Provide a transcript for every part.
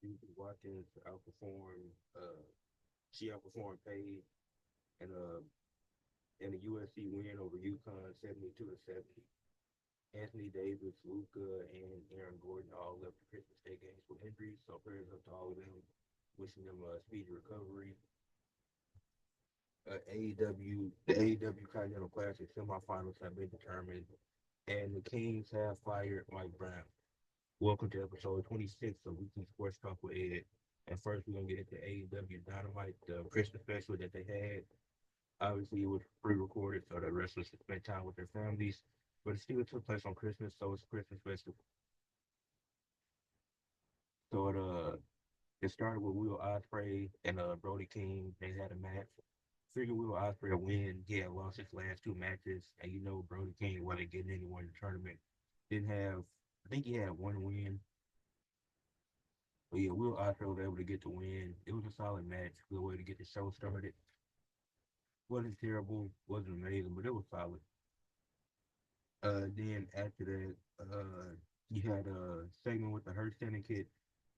You can Watkins outperform she outperformed Paige and in the USC win over UConn 72-70. Anthony Davis, Luca, and Aaron Gordon all left the Christmas Day games with injuries, so prayers up to all of them, wishing them a speedy recovery. The AEW Continental Classic semifinals have been determined, and the Kings have fired Mike Brown. Welcome to episode 26 of Weekly Sports Talk with Ed. And first, we're gonna get into AEW Dynamite, the Christmas special that they had. Obviously, it was pre-recorded, so the wrestlers could spend time with their families. But it still took place on Christmas, so it's a Christmas festival. So it started with Will Ospreay and Brody King. They had a match. Figured Will Ospreay would win. He had lost his last two matches, and Brody King wasn't getting anyone in the tournament. Didn't have, I think he had one win. But yeah, Will Ospreay was able to get the win. It was a solid match. Good way to get the show started. Wasn't terrible, wasn't amazing, but it was solid. Then after that, you had a segment with the Hurt Syndicate,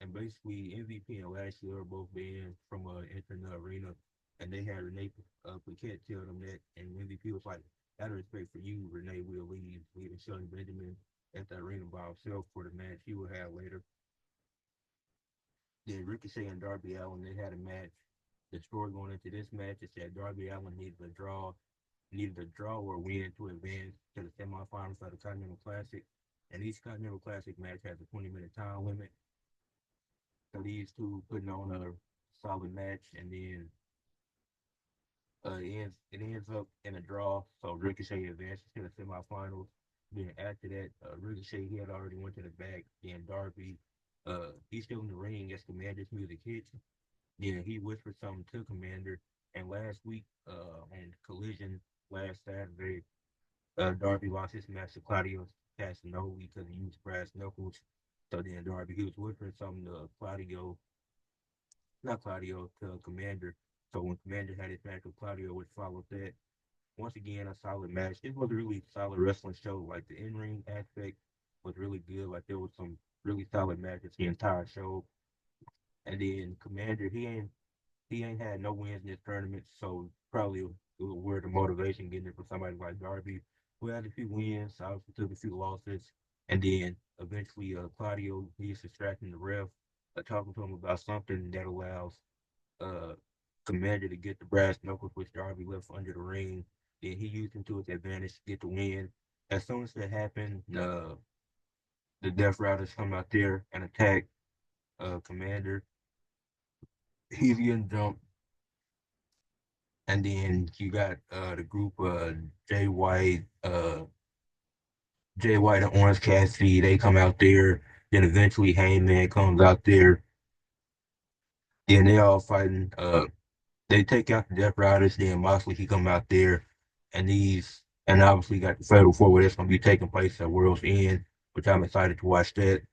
and basically MVP and Lashley were both banned from entering the arena, and they had Renee Paquette tell them that, and MVP was like, out of respect for you, Renee will leave, leaving Shelton Benjamin at the arena by himself for the match he will have later. Then Ricochet and Darby Allin, they had a match. The story going into this match is that Darby Allin needed a draw or win to advance to the semifinals of the Continental Classic. And each Continental Classic match has a 20-minute time limit. So these two putting on a solid match, and then it ends up in a draw. So Ricochet advances to the semifinals. Then after that, Ricochet he had already went to the back. Then Darby, he's still in the ring as Commander's music hits. Then he whispered something to Commander. And last week, on Collision last Saturday, Darby lost his match to Claudio Castagnoli because he used brass knuckles. So then Darby, he was whispering something to Claudio, not Claudio, to Commander. So when Commander had his match with Claudio, which followed that, once again, a solid match. It was a really solid wrestling show. Like the in-ring aspect was really good. Like there was some really solid matches the entire show. And then Commander, he ain't had no wins in this tournament, so probably where the motivation getting it for somebody like Darby, who had a few wins, obviously took a few losses, and then eventually Claudio he's distracting the ref, talking to him about something that allows uh Commander to get the brass knuckles which Darby left under the ring. Then he used him to his advantage to get the win. As soon as that happened, the Death Riders come out there and attack Commander. He's getting jumped. And then you got the group Jay White, Jay White and Orange Cassidy. They come out there. Then eventually Heyman comes out there. Then they all fighting. They take out the Death Riders. Then Moxley he come out there, and obviously got the Fatal Four where that's gonna be taking place at World's End, which I'm excited to watch that.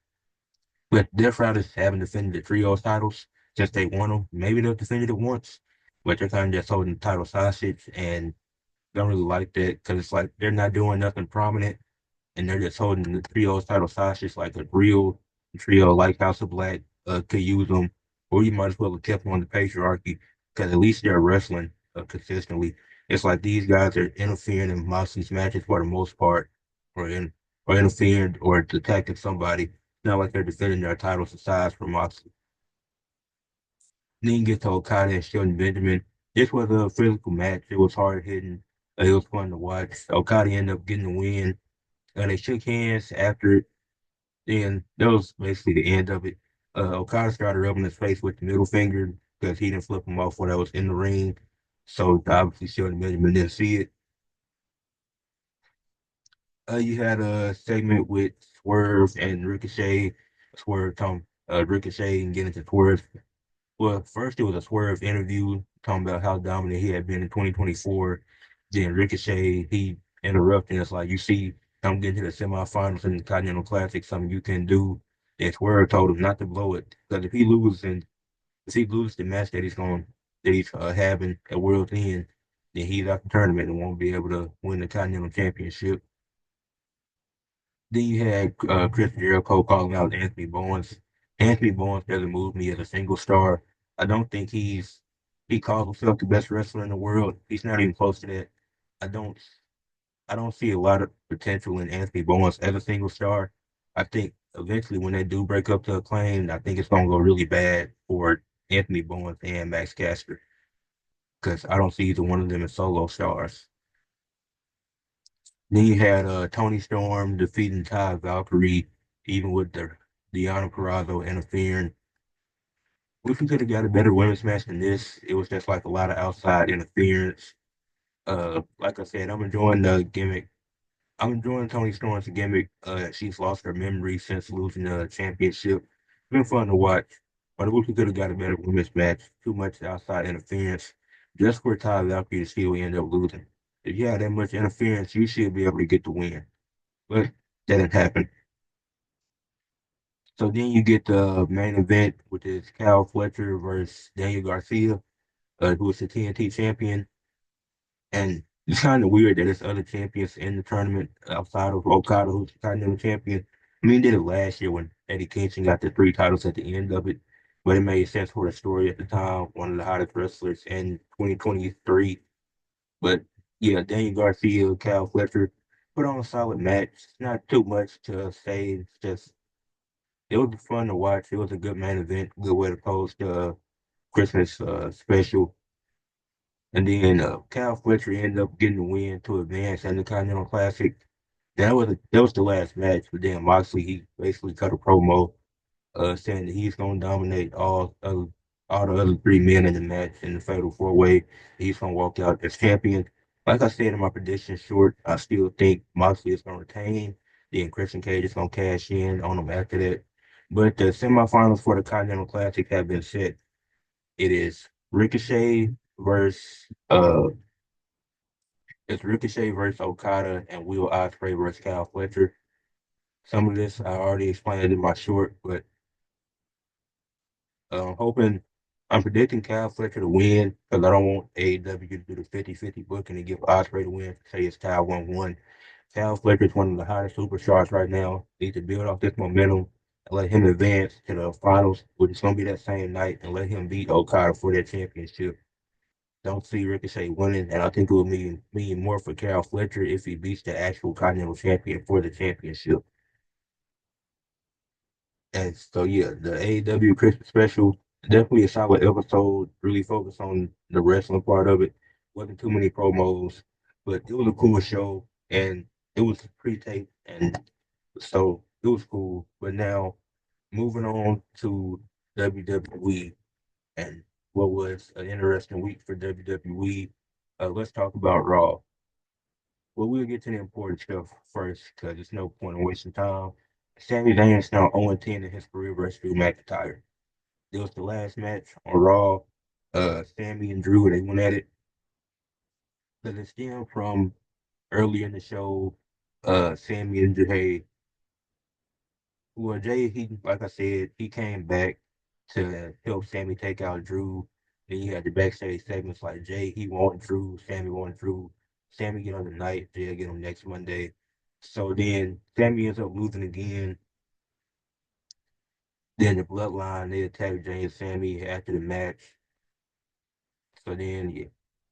But Death Riders haven't defended the trios titles since they won them. Maybe they'll defend it once, but they're kind of just holding the title hostage and don't really like that because it's like they're not doing nothing prominent and they're just holding the trios title hostage like a real trio like House of Black could use them, or you might as well have kept them on the patriarchy because at least they're wrestling consistently. It's like these guys are interfering in Moxley's matches for the most part, or in or interfering or attacking somebody. It's not like they're defending their titles aside from Moxley. Then you get to Okada and Shelton Benjamin. This was a physical match. It was hard hitting. It was fun to watch. Okada ended up getting the win. They shook hands after it. Then that was basically the end of it. Okada started rubbing his face with the middle finger because he didn't flip him off when I was in the ring. So obviously Shelton Benjamin didn't see it. You had a segment with Swerve and Ricochet. Ricochet and getting to Swerve. Well, first it was a Swerve interview talking about how dominant he had been in 2024. Then Ricochet, he interrupted us like, you see, I'm getting to the semifinals in the Continental Classic, something you can do. And Swerve told him not to blow it. Because if he loses the match that he's having at World's End, then he's out the tournament and won't be able to win the Continental Championship. Then you had Chris Jericho calling out Anthony Bowens. Anthony Bowens doesn't move me as a single star. I don't think he calls himself the best wrestler in the world. He's not even close to that. I don't I don't see a lot of potential in Anthony Bowens as a single star. I think eventually when they do break up to Acclaim, I think it's gonna go really bad for Anthony Bowens and Max Caster because I don't see either one of them as solo stars. Then you had Tony Storm defeating Ty Valkyrie, even with the Deonna Purrazzo interfering. Wish we could have got a better women's match than this. It was just like a lot of outside interference. Like I said, I'm enjoying the gimmick. I'm enjoying Tony Storm's gimmick. She's lost her memory since losing the championship. It's been fun to watch, but I wish we could have got a better women's match. Too much outside interference, just for Ty Valkyrie to still end up losing. If you had that much interference, you should be able to get the win. But that didn't happen. So then you get the main event, which is Cal Fletcher versus Daniel Garcia, who is the TNT champion. And it's kind of weird that there's other champions in the tournament outside of Okada, who's the Continental champion. I mean, they did it last year when Eddie Kingston got the three titles at the end of it, but it made sense for the story at the time. One of the hottest wrestlers in 2023. But yeah, Daniel Garcia, Cal Fletcher put on a solid match. Not too much to say. It's just it was fun to watch. It was a good main event, good way to close the Christmas special. And then Cal Fletcher ended up getting the win to advance in the Continental Classic. That was the last match, but then Moxley he basically cut a promo saying that he's gonna dominate all the other three men in the match in the Fatal Four Way. He's gonna walk out as champion. Like I said in my prediction short, I still think Moxley is gonna retain. Then Christian Cage is gonna cash in on him after that. But the semifinals for the Continental Classic have been set. It is versus Ricochet versus Okada and Will Ospreay versus Cal Fletcher. Some of this I already explained in my short, but hoping I'm predicting Cal Fletcher to win because I don't want AEW to do the 50-50 booking and give Ospreay the win. Say it's tie 1-1. Cal Fletcher is one of the hottest superstars right now. Need to build off this momentum and let him advance to the finals, which is going to be that same night, and let him beat Okada for that championship. Don't see Ricochet winning, and I think it will mean more for Cal Fletcher if he beats the actual Continental Champion for the championship. And so, yeah, the AEW Christmas special, definitely a solid episode. Really focused on the wrestling part of it. Wasn't too many promos, but it was a cool show, and it was pre-taped, and so it was cool. But now, moving on to WWE and what was an interesting week for WWE. Let's talk about Raw. Well, we'll get to the important stuff first because there's no point in wasting time. Sami Zayn is now 0-10 in his career versus Drew McIntyre. It was the last match on Raw. Sami and Drew, they went at it. Because it stemmed from earlier in the show, Sami and Jay. Well, Jay, like I said, he came back to help Sami take out Drew. Then you had the backstage segments like Jay, he wanted Drew, Sami wanted Drew. Sami get on the night, Jay get him next Monday. So then Sami ends up losing again. Then the bloodline, they attack Jay and Sami after the match. So then, yeah.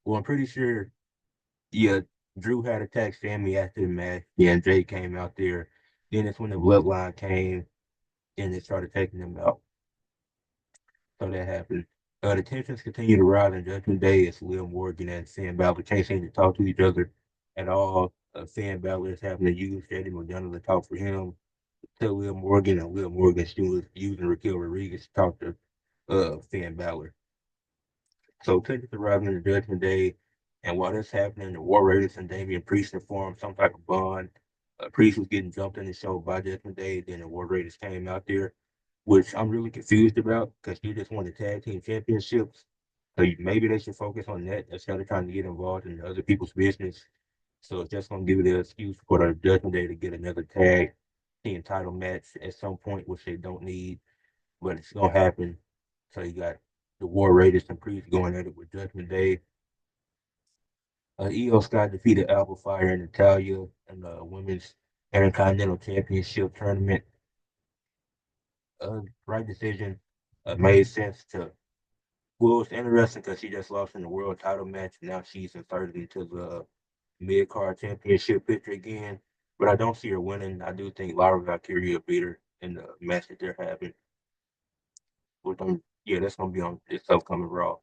Well, I'm pretty sure, yeah, Drew had attacked Sami after the match. Yeah, and Jay came out there. Then it's when the bloodline came and they started taking them out. So that happened. The tensions continue to rise in Judgment Day as Liv Morgan and Finn Balor can't seem to talk to each other at all. Finn Balor is having to use Eddie McDonough to talk for him to Liv Morgan, and Liv Morgan still using Raquel Rodriguez to talk to Finn Balor. So tensions are rising in Judgment Day, and while this happening, the War Raiders and Damian Priest formed some type of bond. Priest was getting jumped in the show by Judgment Day, then the War Raiders came out there, which I'm really confused about because you just won the tag team championships. So maybe they should focus on that instead of trying to get involved in other people's business. So it's just gonna give you the excuse for the Judgment Day to get another tag team title match at some point, which they don't need, but it's gonna happen. So you got the War Raiders and Priest going at it with Judgment Day. Io Scott defeated Alpha Fire and Natalia in the women's Intercontinental Championship tournament. Right decision. Made sense to. Well, it's interesting because she just lost in the world title match. Now she's inserted into the mid card championship picture again. But I don't see her winning. I do think Laura Valkyria will beat her in the match that they're having with them. Yeah, that's gonna be on this upcoming Raw.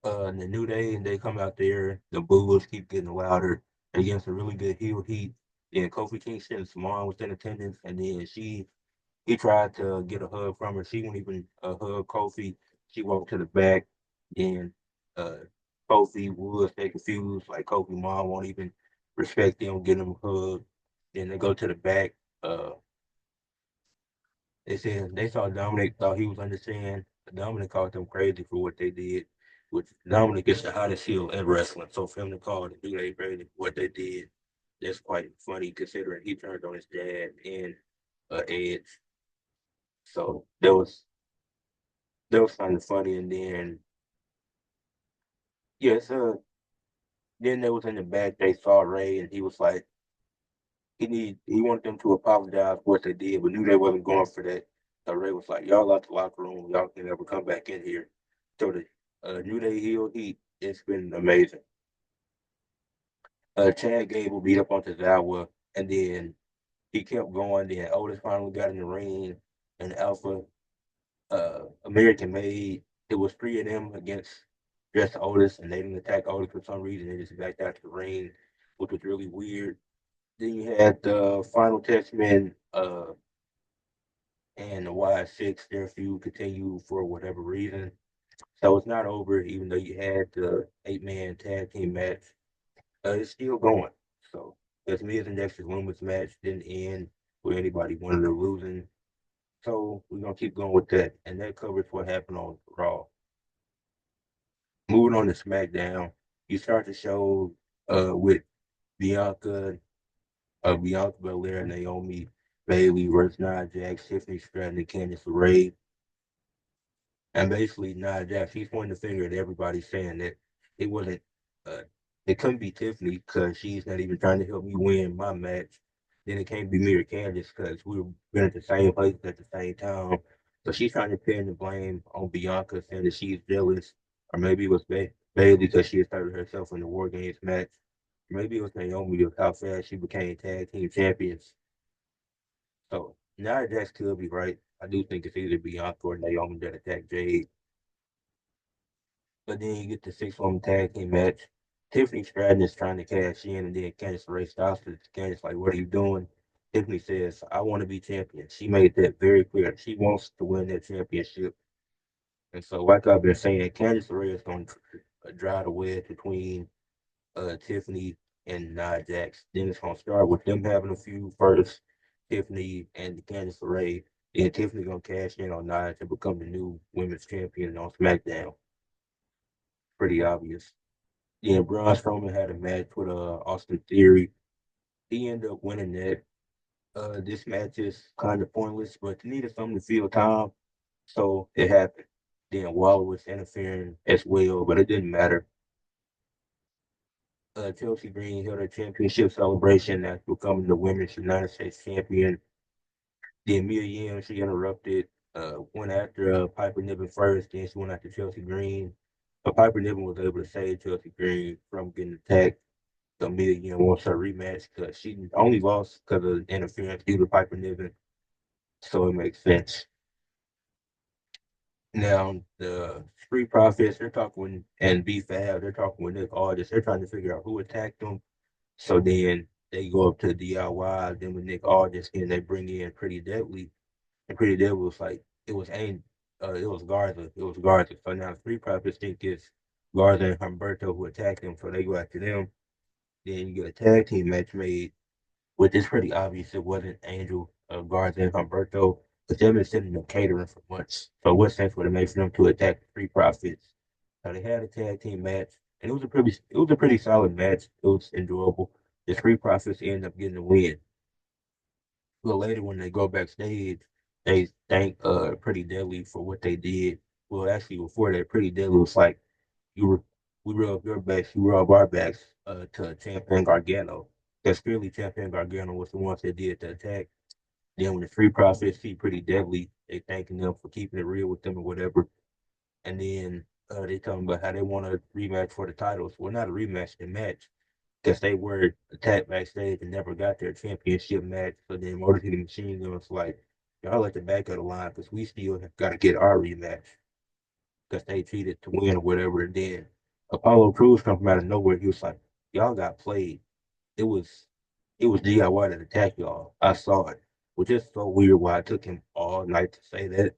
The New Day, and they come out there. The boos keep getting louder against a really good heel heat. Then Kofi Kingston and Samoa was in attendance, and then he tried to get a hug from her. She wouldn't even hug Kofi. She walked to the back, and uh, Kofi would stay confused. Like Kofi mom won't even respect him, get him a hug. Then they go to the back. Uh, they said they saw Dominic, thought he was understand. Dominic called them crazy for what they did, which Dominic is the hottest heel in wrestling. So for him to call the New Day crazy for what they did, that's quite funny considering he turned on his dad and Edge. So that was kind of funny. And then yes, then they was in the back. They saw Ray, and he was like, he wanted them to apologize for what they did, but knew they wasn't going for that. So Ray was like, "Y'all out the locker room. Y'all can never come back in here." So the New Day heel heat, it's been amazing. Chad Gable beat up on Tozawa, and then he kept going. Then Otis finally got in the ring, and Alpha American made. It was three of them against just Otis, and they didn't attack Otis for some reason. They just backed out to the ring, which was really weird. Then you had the Final Testament and the Y6. Their feud continued for whatever reason. So it's not over, even though you had the 8-man tag team match. It's still going. So this Miz and Dexter Lumis match didn't end with anybody winning or losing. So we're gonna keep going with that, and that covers what happened on Raw. Moving on to SmackDown, you start the show with Bianca, Bianca Belair, Naomi Bailey versus Nia Jax, Tiffany Stratton, and Candice LeRae. And basically, Nia Jax, she's pointing the finger at everybody saying that it wasn't, uh, it couldn't be Tiffany because she's not even trying to help me win my match. Then it can't be me or Candice because we were been at the same place at the same time. So she's trying to pin the blame on Bianca, saying that she's jealous, or maybe it was Bailey because she inserted herself in the War Games match. Maybe it was Naomi of how fast she became tag team champions. So Nia Jax could be right. I do think it's either Bianca or Naomi that attacked Jade. But then you get the six-woman tag team match. Tiffany Stratton is trying to cash in, and then Candice LeRae stops her. Candice like, "What are you doing?" Tiffany says, "I want to be champion." She made that very clear. She wants to win that championship. And so, like I've been saying, Candice LeRae is going to drive the wedge between Tiffany and Nia Jax. Then it's going to start with them having a feud first, Tiffany and Candice LeRae. Then Tiffany going to cash in on Nia to become the new women's champion on SmackDown. Pretty obvious. Yeah, Braun Strowman had a match with Austin Theory. He ended up winning that. This match is kind of pointless, but they needed something to fill time, so it happened. Then Waller was interfering as well, but it didn't matter. Chelsea Green held her championship celebration after becoming the Women's United States champion. Then Mia Yim, she interrupted, went after Piper Niven first, then she went after Chelsea Green. But Piper Niven was able to save Chelsea Green from getting attacked. Amelia wants her rematch because she only lost because of interference due to Piper Niven. So it makes sense. Now the Street Profits, they're talking and B Fab, they're talking with Nick Aldis. They're trying to figure out who attacked them. So then they go up to DIY. Then with Nick Aldis, and they bring in Pretty Deadly. And Pretty Deadly was like it was Garza. It was Garza. So now Street Profits think it's Garza and Humberto who attacked them. So they go after them. Then you get a tag team match made, which is pretty obvious it wasn't Angel, Garza, and Humberto, because they've been sitting them catering for months. So what sense would it make for them to attack the Street Profits? So they had a tag team match, and it was a pretty solid match. It was enjoyable. The Street Profits ended up getting the win. But later, when they go backstage, they thank Pretty Deadly for what they did. Well, actually, before that, Pretty Deadly was like, "You were, we rub your backs, you rub our backs," to Champion Gargano. Because clearly Ciampa and Gargano was the ones that did the attack. Then when the Street Profits see Pretty Deadly, they thanking them for keeping it real with them or whatever. And then they talking about how they want a rematch for the titles. Well, not a rematch, the match, because they were attacked backstage and never got their championship match. So then Motor City Machine Guns like, y'all at the back of the line because we still have got to get our rematch because they cheated to win or whatever. And then Apollo Crews come from out of nowhere. He was like, y'all got played. It was it was DIY that attacked y'all. I saw it, which is so weird why it took him all night to say that.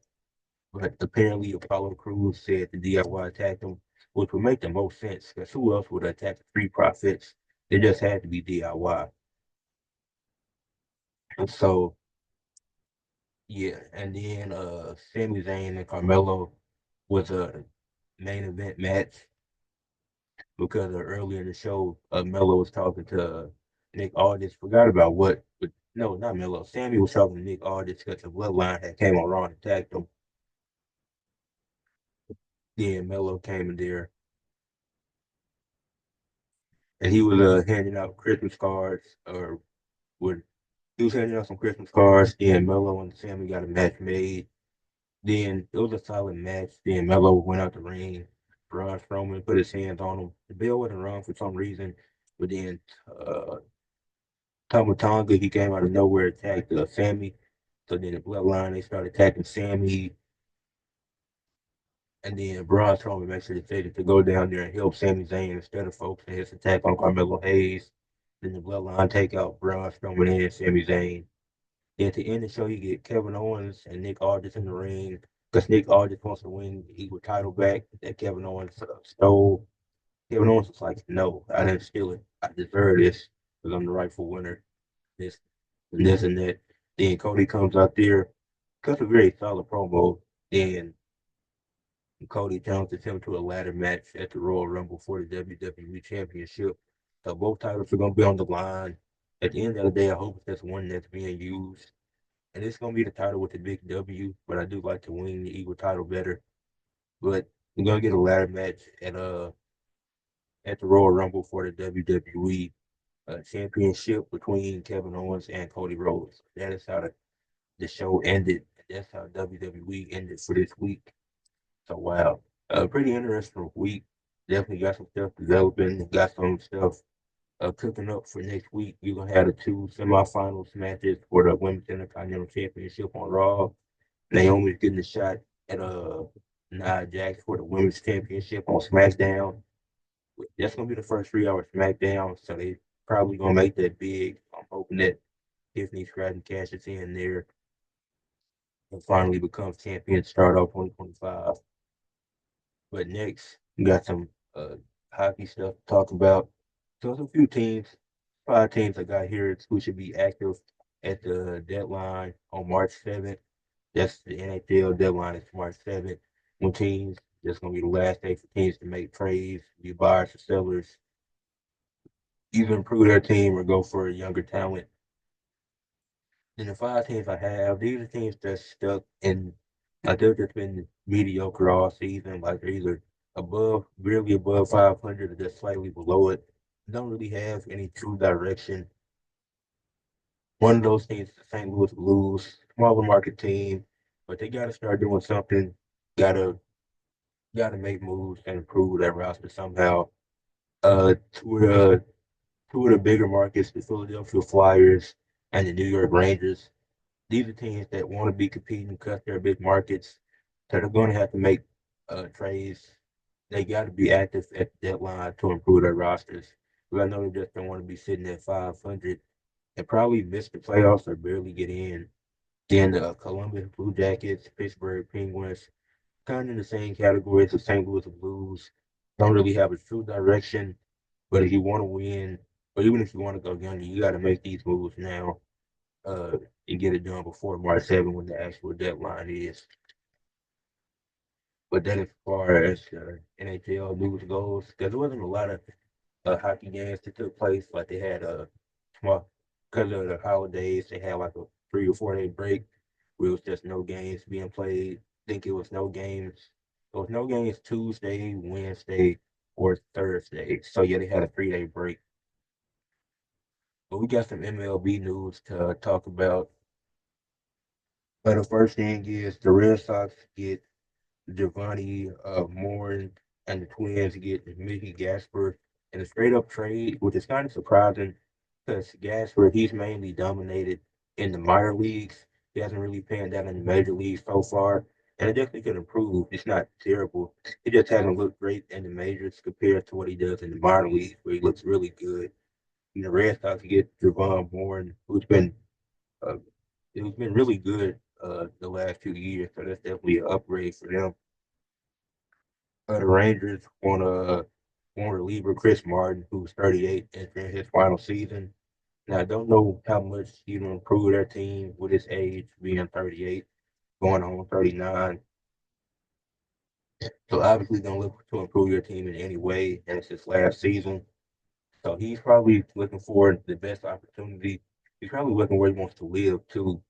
But apparently Apollo Crews said the DIY attacked him, which would make the most sense because who else would attack the Street Profits? It just had to be DIY. And so yeah, and then Sami Zayn and Carmelo was a main event match because earlier in the show, Melo was talking to Nick Aldis. Forgot about what, but no, not Melo. Sammy was talking to Nick Aldis because the Bloodline had came on Raw and attacked him. Then Melo came in there and he was handing out Christmas cards, or would he was handing out some Christmas cards. Then Melo and Sammy got a match made. Then it was a solid match. Then Melo went out the ring. Braun Strowman put his hands on him. The bell wasn't rung for some reason, but then Tama Tonga, he came out of nowhere, attacked Sammy. So then the Bloodline, they started attacking Sammy. And then Braun Strowman makes a decision to go down there and help Sami Zayn instead of focusing his attack on Carmelo Hayes. Then the Bloodline take out Braun Strowman and Sami Zayn. Then at the end of the show, you get Kevin Owens and Nick Aldis in the ring because Nick Aldis wants to win the Eagle title back that Kevin Owens stole. Kevin Owens was like, no, I didn't steal it. I deserve this because I'm the rightful winner. This and this and that. Then Cody comes out there, cuts a very solid promo. Then Cody challenges him to a ladder match at the Royal Rumble for the WWE Championship. So both titles are going to be on the line. At the end of the day, I hope that's one that's being used. And it's going to be the title with the big W, but I do like to win the Eagle title better. But we're going to get a ladder match at the Royal Rumble for the WWE Championship between Kevin Owens and Cody Rhodes. That is how the show ended. That's how WWE ended for this week. So wow, pretty interesting week. Definitely got some stuff developing. Got some stuff cooking up for next week. We're gonna have the two semifinals matches for the Women's Intercontinental Championship on Raw. Naomi's getting a shot at Nia Jax for the Women's Championship on SmackDown. That's gonna be the first 3 hour SmackDown, so they probably gonna make that big. I'm hoping that Tiffany Stratton cashes in there and finally becomes champion, start off 2025. But next, we got some hockey stuff to talk about. So there's a few teams, 5 teams I got here who should be active at the deadline on March 7th. That's the NHL deadline is March 7th. When teams, that's going to be the last day for teams to make trades, be buyers or sellers, either improve their team or go for a younger talent. Then the 5 teams I have, these are teams that's stuck in, like they've just been mediocre all season. Like they're either above, barely above 500 or just slightly below it. Don't really have any true direction. One of those teams is the St. Louis Blues, smaller market team, but they got to start doing something. Gotta gotta make moves and improve that roster somehow. Two of the bigger markets, the Philadelphia Flyers and the New York Rangers. These are teams that want to be competing because they're big markets. So they're going to have to make trades. They got to be active at the deadline to improve their rosters. But I know they just don't want to be sitting at 500 and probably miss the playoffs or barely get in. Then the Columbus Blue Jackets, Pittsburgh Penguins, kind of in the same category as the St. Louis Blues. Don't really have a true direction. But if you want to win, or even if you want to go younger, you got to make these moves now uh, and get it done before March 7th when the actual deadline is. But then as far as NHL news goes, because there wasn't a lot of hockey games that took place, like they had small, because of the holidays, they had like a 3 or 4 day break where it was just no games being played. I think it was no games. There was no games Tuesday, Wednesday, or Thursday. So yeah, they had a 3 day break. But we got some MLB news to talk about. The first thing is the Red Sox get Giovanni Morin, and the Twins get Mickey Gasper in a straight up trade, which is kind of surprising because Gasper, he's mainly dominated in the minor leagues. He hasn't really panned out in the major leagues so far, and it definitely can improve. It's not terrible. He just hasn't looked great in the majors compared to what he does in the minor leagues, where he looks really good. And the Red Sox get Javon Morin, uh, who's been really good the last few years, so that's definitely an upgrade for them. The Rangers want reliever Chris Martin, who's 38, entering his final season. Now, I don't know how much he will improve their team with his age being 38, going on 39. So obviously, going to look to improve your team in any way, and it's his last season. So he's probably looking for the best opportunity. He's probably looking where he wants to live too.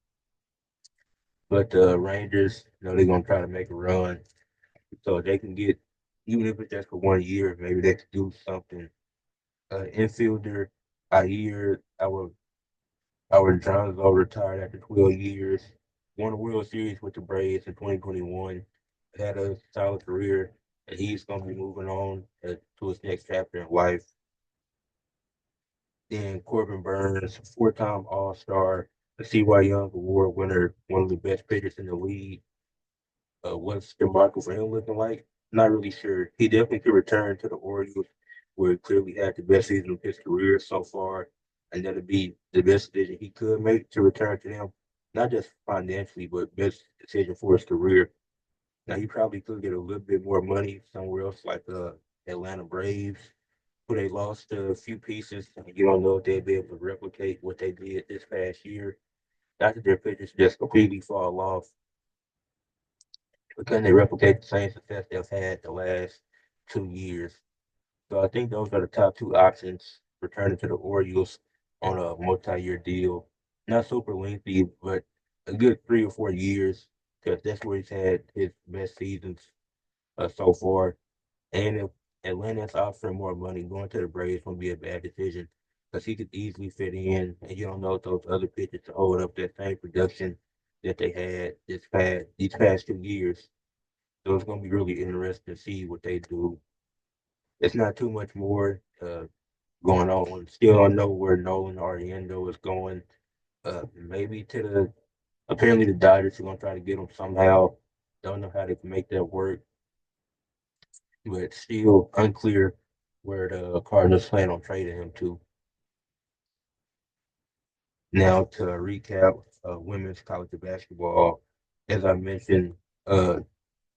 But the Rangers, they're going to try to make a run so they can get, even if it's just for 1 year, maybe they could do something. Infielder, I hear our Johnson retired after 12 years, won a World Series with the Braves in 2021, had a solid career, and he's going to be moving on to his next chapter in life. Then Corbin Burns, four-time All-Star, a CY Young Award winner, one of the best pitchers in the league. What's the market for him looking like? Not really sure. He definitely could return to the Orioles, where he clearly had the best season of his career so far, and that'd be the best decision he could make to return to them, not just financially, but best decision for his career. Now he probably could get a little bit more money somewhere else, like Atlanta Braves, who they lost a few pieces. You don't know if they'd be able to replicate what they did this past year. Not that their pitchers just completely fall off, but can they replicate the same success they've had the last 2 years? So I think those are the top two options returning to the Orioles on a multi-year deal. Not super lengthy, but a good 3 or 4 years because that's where he's had his best seasons so far. And if Atlanta's offering more money, going to the Braves won't be a bad decision because he could easily fit in, and you don't know if those other pitchers to hold up that same production that they had these past 2 years. So it's going to be really interesting to see what they do. It's not too much more going on. Still don't know where Nolan Ariendo is going. Maybe to apparently the Dodgers are going to try to get him somehow. Don't know how they can make that work, but still unclear where the Cardinals plan on trading him to. Now to recap women's college basketball, as I mentioned, uh,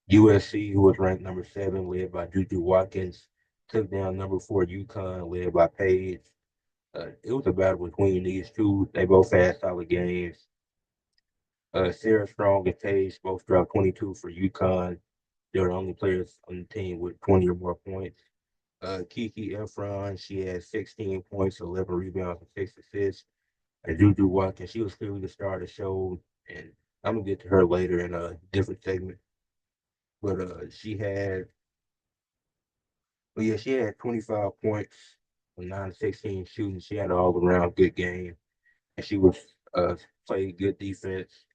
USC, who was ranked number 7, led by Juju Watkins, took down number 4 UConn, led by Paige. It was a battle between these two. They both had solid games. Sarah Strong and Paige both dropped 22 for UConn. They were the only players on the team with 20 or more points. Kiki Efron, she had 16 points, 11 rebounds, and 6 assists. And Juju Watkins, she was clearly the star of the show. And I'm going to get to her later in a different segment. But she had 25 points, 9 16 shooting. She had an all around good game. And she was played good defense.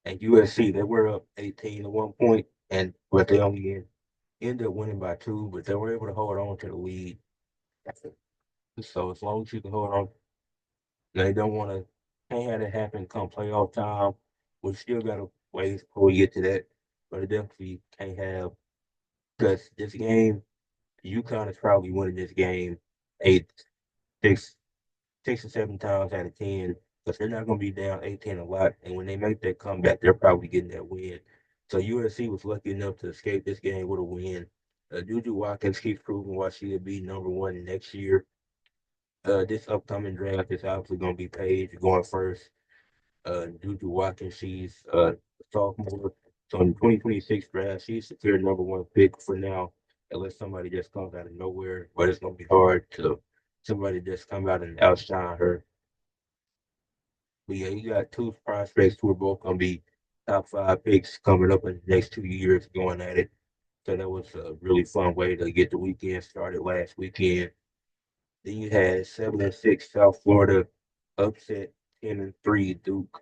And USC, they were up 18 at one point, but they only ended up winning by 2, but they were able to hold on to the lead. So as long as you can hold on, they don't want to can't have it happen come playoff time. We still got a ways before we get to that, but it definitely can't have because this game, UConn is probably winning this game eight, six, 6 or 7 times out of 10 because they're not going to be down 18 a lot. And when they make that comeback, they're probably getting that win. So USC was lucky enough to escape this game with a win. Juju Watkins keeps proving why she will be number 1 next year. This upcoming draft is obviously going to be Paige going first. Juju Watkins, she's a sophomore. So in the 2026 draft, she's secured number 1 pick for now, unless somebody just comes out of nowhere. But it's going to be hard to somebody just come out and outshine her. But yeah, you got two prospects who are both going to be top 5 picks coming up in the next 2 years going at it. So that was a really fun way to get the weekend started last weekend. Then you had 7-6 South Florida upset 10-3 Duke.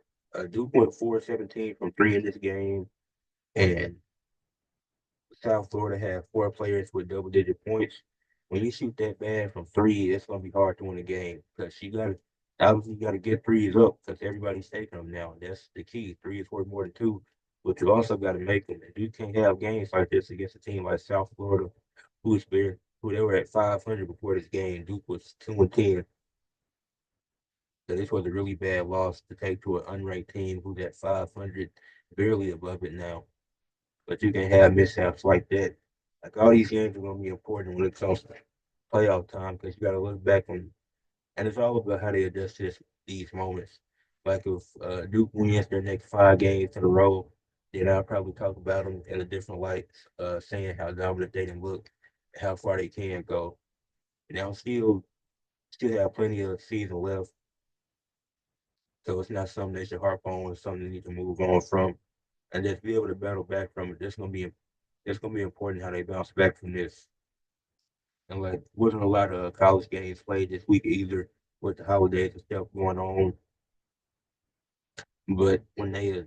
Duke went 4-17 from three in this game, and South Florida had four players with double-digit points. When you shoot that bad from three, it's gonna be hard to win a game because you gotta get threes up because everybody's taking them now. That's the key. Three is worth more than two, but you also got to make them. You can't have games like this against a team like South Florida, who they were at 500 before this game. Duke was 2-10. So this was a really bad loss to take to an unranked team who's at 500, barely above it now. But you can have mishaps like that. Like all these games are going to be important when it comes to playoff time because you got to look back and it's all about how they adjust to these moments. Like if Duke wins their next five games in a row, then I'll probably talk about them in a different light, saying how dominant they can look, how far they can go. And I'll still have plenty of season left, so it's not something they should harp on. It's something they need to move on from and just be able to battle back from it. It's gonna be important how they bounce back from this. And like, wasn't a lot of college games played this week either with the holidays and stuff going on. But when they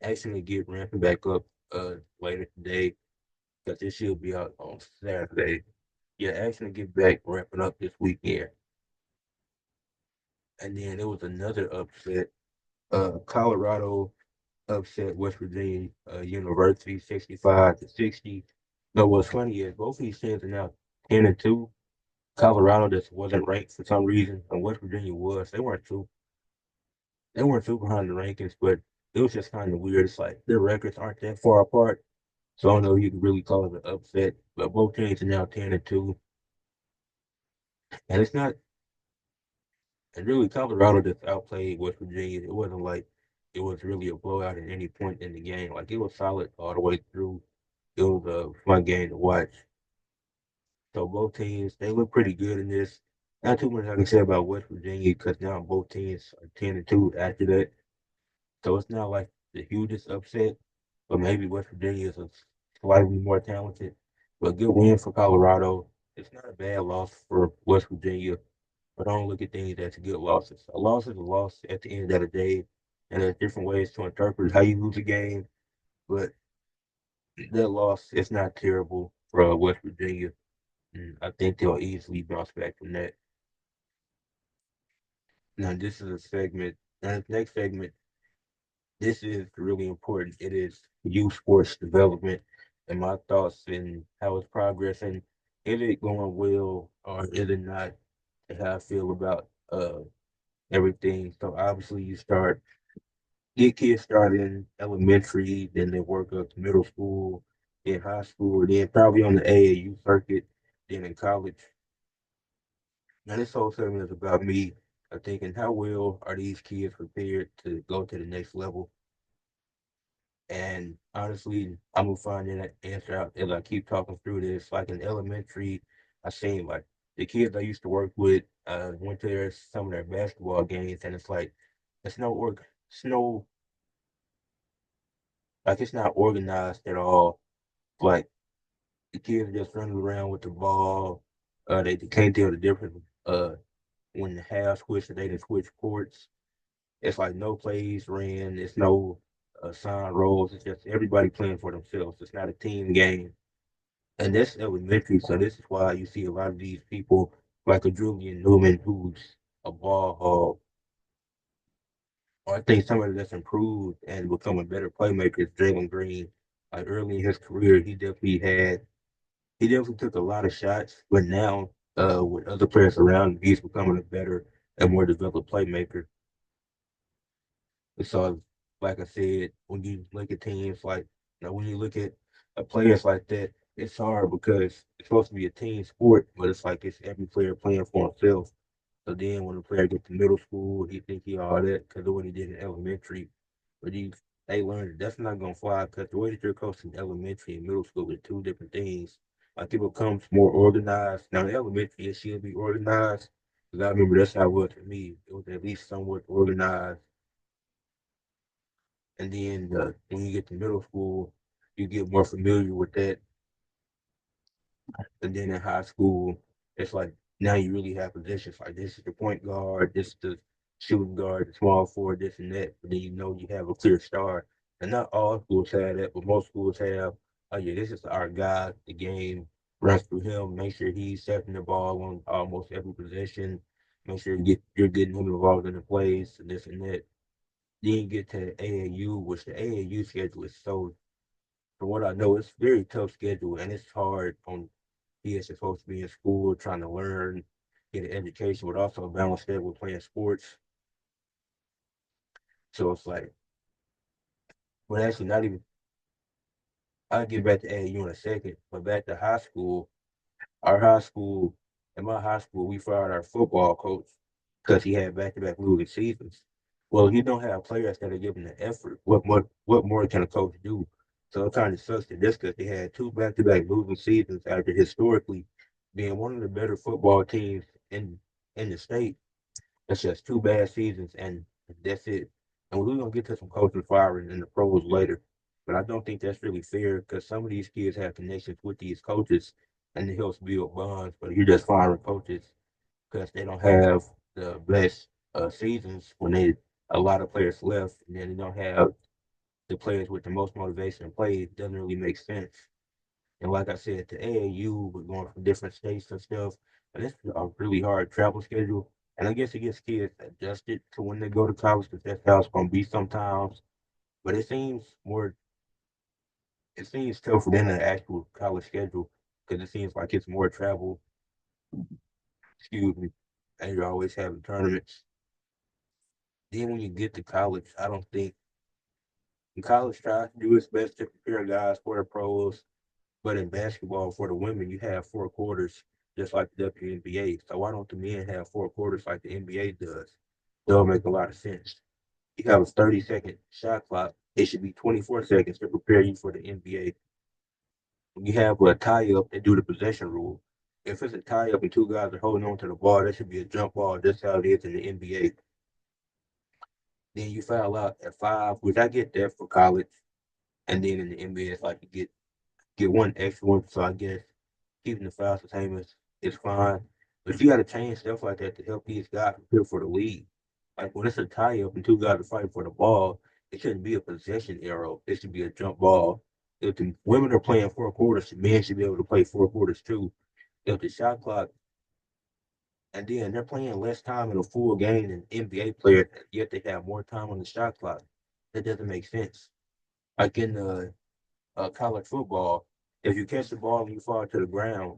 actually get ramping back up later today, because it should be out on Saturday, yeah, actually get back ramping up this weekend. And then there was another upset. Colorado upset West Virginia University 65-60. No, what's funny is both of these teams are now 10-2. Colorado just wasn't ranked for some reason, and West Virginia was. They weren't too behind the rankings, but it was just kind of weird. It's like their records aren't that far apart, so I don't know if you could really call it an upset. But both teams are now 10-2, and it's not. And really, Colorado just outplayed West Virginia. It wasn't like it was really a blowout at any point in the game. Like it was solid all the way through. It was a fun game to watch. So both teams, they look pretty good in this. Not too much I can say about West Virginia because now both teams are 10-2 after that. So it's not like the hugest upset, but maybe West Virginia is a slightly more talented. But good win for Colorado. It's not a bad loss for West Virginia, but I don't look at things as good losses. A loss is a loss at the end of the day, and there's different ways to interpret how you lose a game. But that loss is not terrible for West Virginia. And I think they'll easily bounce back from that. Now, this is a segment. Now, this next segment, this is really important. It is youth sports development and my thoughts and how it's progressing. Is it going well or is it not? And how I feel about everything. So obviously, get kids started in elementary, then they work up to middle school, then high school, then probably on the AAU circuit, then in college. Now, this whole segment is about me thinking, how well are these kids prepared to go to the next level? And honestly, I'm gonna find that answer out as I keep talking through this. Like in elementary, I seen like the kids I used to work with went to some of their basketball games, and it's like it's no like it's not organized at all. Like the kids are just running around with the ball. They can't tell the difference when the half switch they didn't switch courts. It's like no plays ran. It's no sign rolls. It's just everybody playing for themselves. It's not a team game. And that's elementary. So this is why you see a lot of these people like a Julian Newman who's a ball hog. Or I think somebody that's improved and become a better playmaker is Jalen Green. Like early in his career, he definitely took a lot of shots, but now with other players around him, he's becoming a better and more developed playmaker. And so, like I said, when you look at teams like, when you look at players like that, it's hard because it's supposed to be a team sport, but it's like it's every player playing for himself. So then when the player gets to middle school, he think he all that because of what he did in elementary. But they learned that that's not gonna fly because the way that you're coaching elementary and middle school are two different things. Like it becomes more organized. Now in elementary it should be organized. Because I remember that's how it was for me. It was at least somewhat organized. And then when you get to middle school, you get more familiar with that. And then in high school, it's like Now you really have positions like this is the point guard, this is the shooting guard, the small forward, this and that. But then you know you have a clear star. And not all schools have that, but most schools have, oh yeah, this is our guy. The game runs through him. Make sure he's setting the ball on almost every possession. Make sure you're getting him involved in the plays and this and that. Then you get to AAU, which the AAU schedule is so, from what I know, it's very tough schedule and it's hard on kids that's supposed to be in school trying to learn, get an education, but also balance that with playing sports. So it's like, but actually not even, I'll get back to AAU in a second, but back to high school, our high school, in my high school, we fired our football coach because he had back-to-back losing seasons. Well, you don't have players that are giving the effort. What more can a coach do? So it kind of sucks that just because they had two back-to-back losing seasons after historically being one of the better football teams in the state, that's just two bad seasons and that's it. And we're gonna get to some coaching firing in the pros later. But I don't think that's really fair because some of these kids have connections with these coaches and it helps build bonds, but you're just firing coaches because they don't have the best seasons when they a lot of players left and then they don't have the players with the most motivation to play. It doesn't really make sense. And like I said, the AAU, we're going from different states and stuff. And it's a really hard travel schedule. And I guess it gets kids adjusted to when they go to college because that's how it's going to be sometimes. But it seems tougher than an actual college schedule because it seems like it's more travel, excuse me, and you're always having tournaments. Then when you get to college, I don't think college tries to do its best to prepare guys for the pros. But in basketball, for the women, you have four quarters, just like the WNBA. So why don't the men have four quarters like the NBA does? That'll make a lot of sense. You have a 30-second shot clock. It should be 24 seconds to prepare you for the NBA. When you have a tie up, they do the possession rule. If it's a tie up and two guys are holding on to the ball, that should be a jump ball. That's how it is in the NBA. Then you foul out at 5, which I get that for college. And then in the NBA, it's like you get one extra one. So I guess keeping the fouls the same is fine. But you got to change stuff like that to help these guys prepare for the league. Like when it's a tie up and two guys are fighting for the ball, it shouldn't be a possession arrow. It should be a jump ball. If the women are playing four quarters, the men should be able to play four quarters too. If the shot clock and then they're playing less time in a full game than NBA players, yet they have more time on the shot clock. That doesn't make sense. Like in college football, if you catch the ball and you fall to the ground,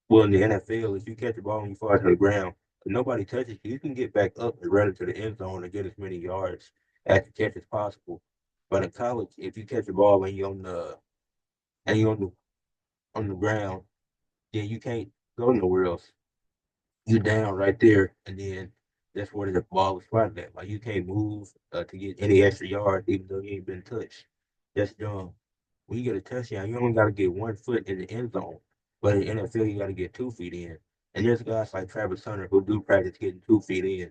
well, in the NFL, if you catch the ball and you fall to the ground, if nobody touches you, you can get back up and run into the end zone and get as many yards as the catch as possible. But in college, if you catch the ball and you're on the ground, then you can't go nowhere else. You down right there, and then that's where the ball is spotted at. Like you can't move to get any extra yards, even though you ain't been touched. That's dumb. When you get a touchdown, you only got to get 1 foot in the end zone. But in the NFL, you got to get 2 feet in. And there's guys like Travis Hunter who do practice getting 2 feet in.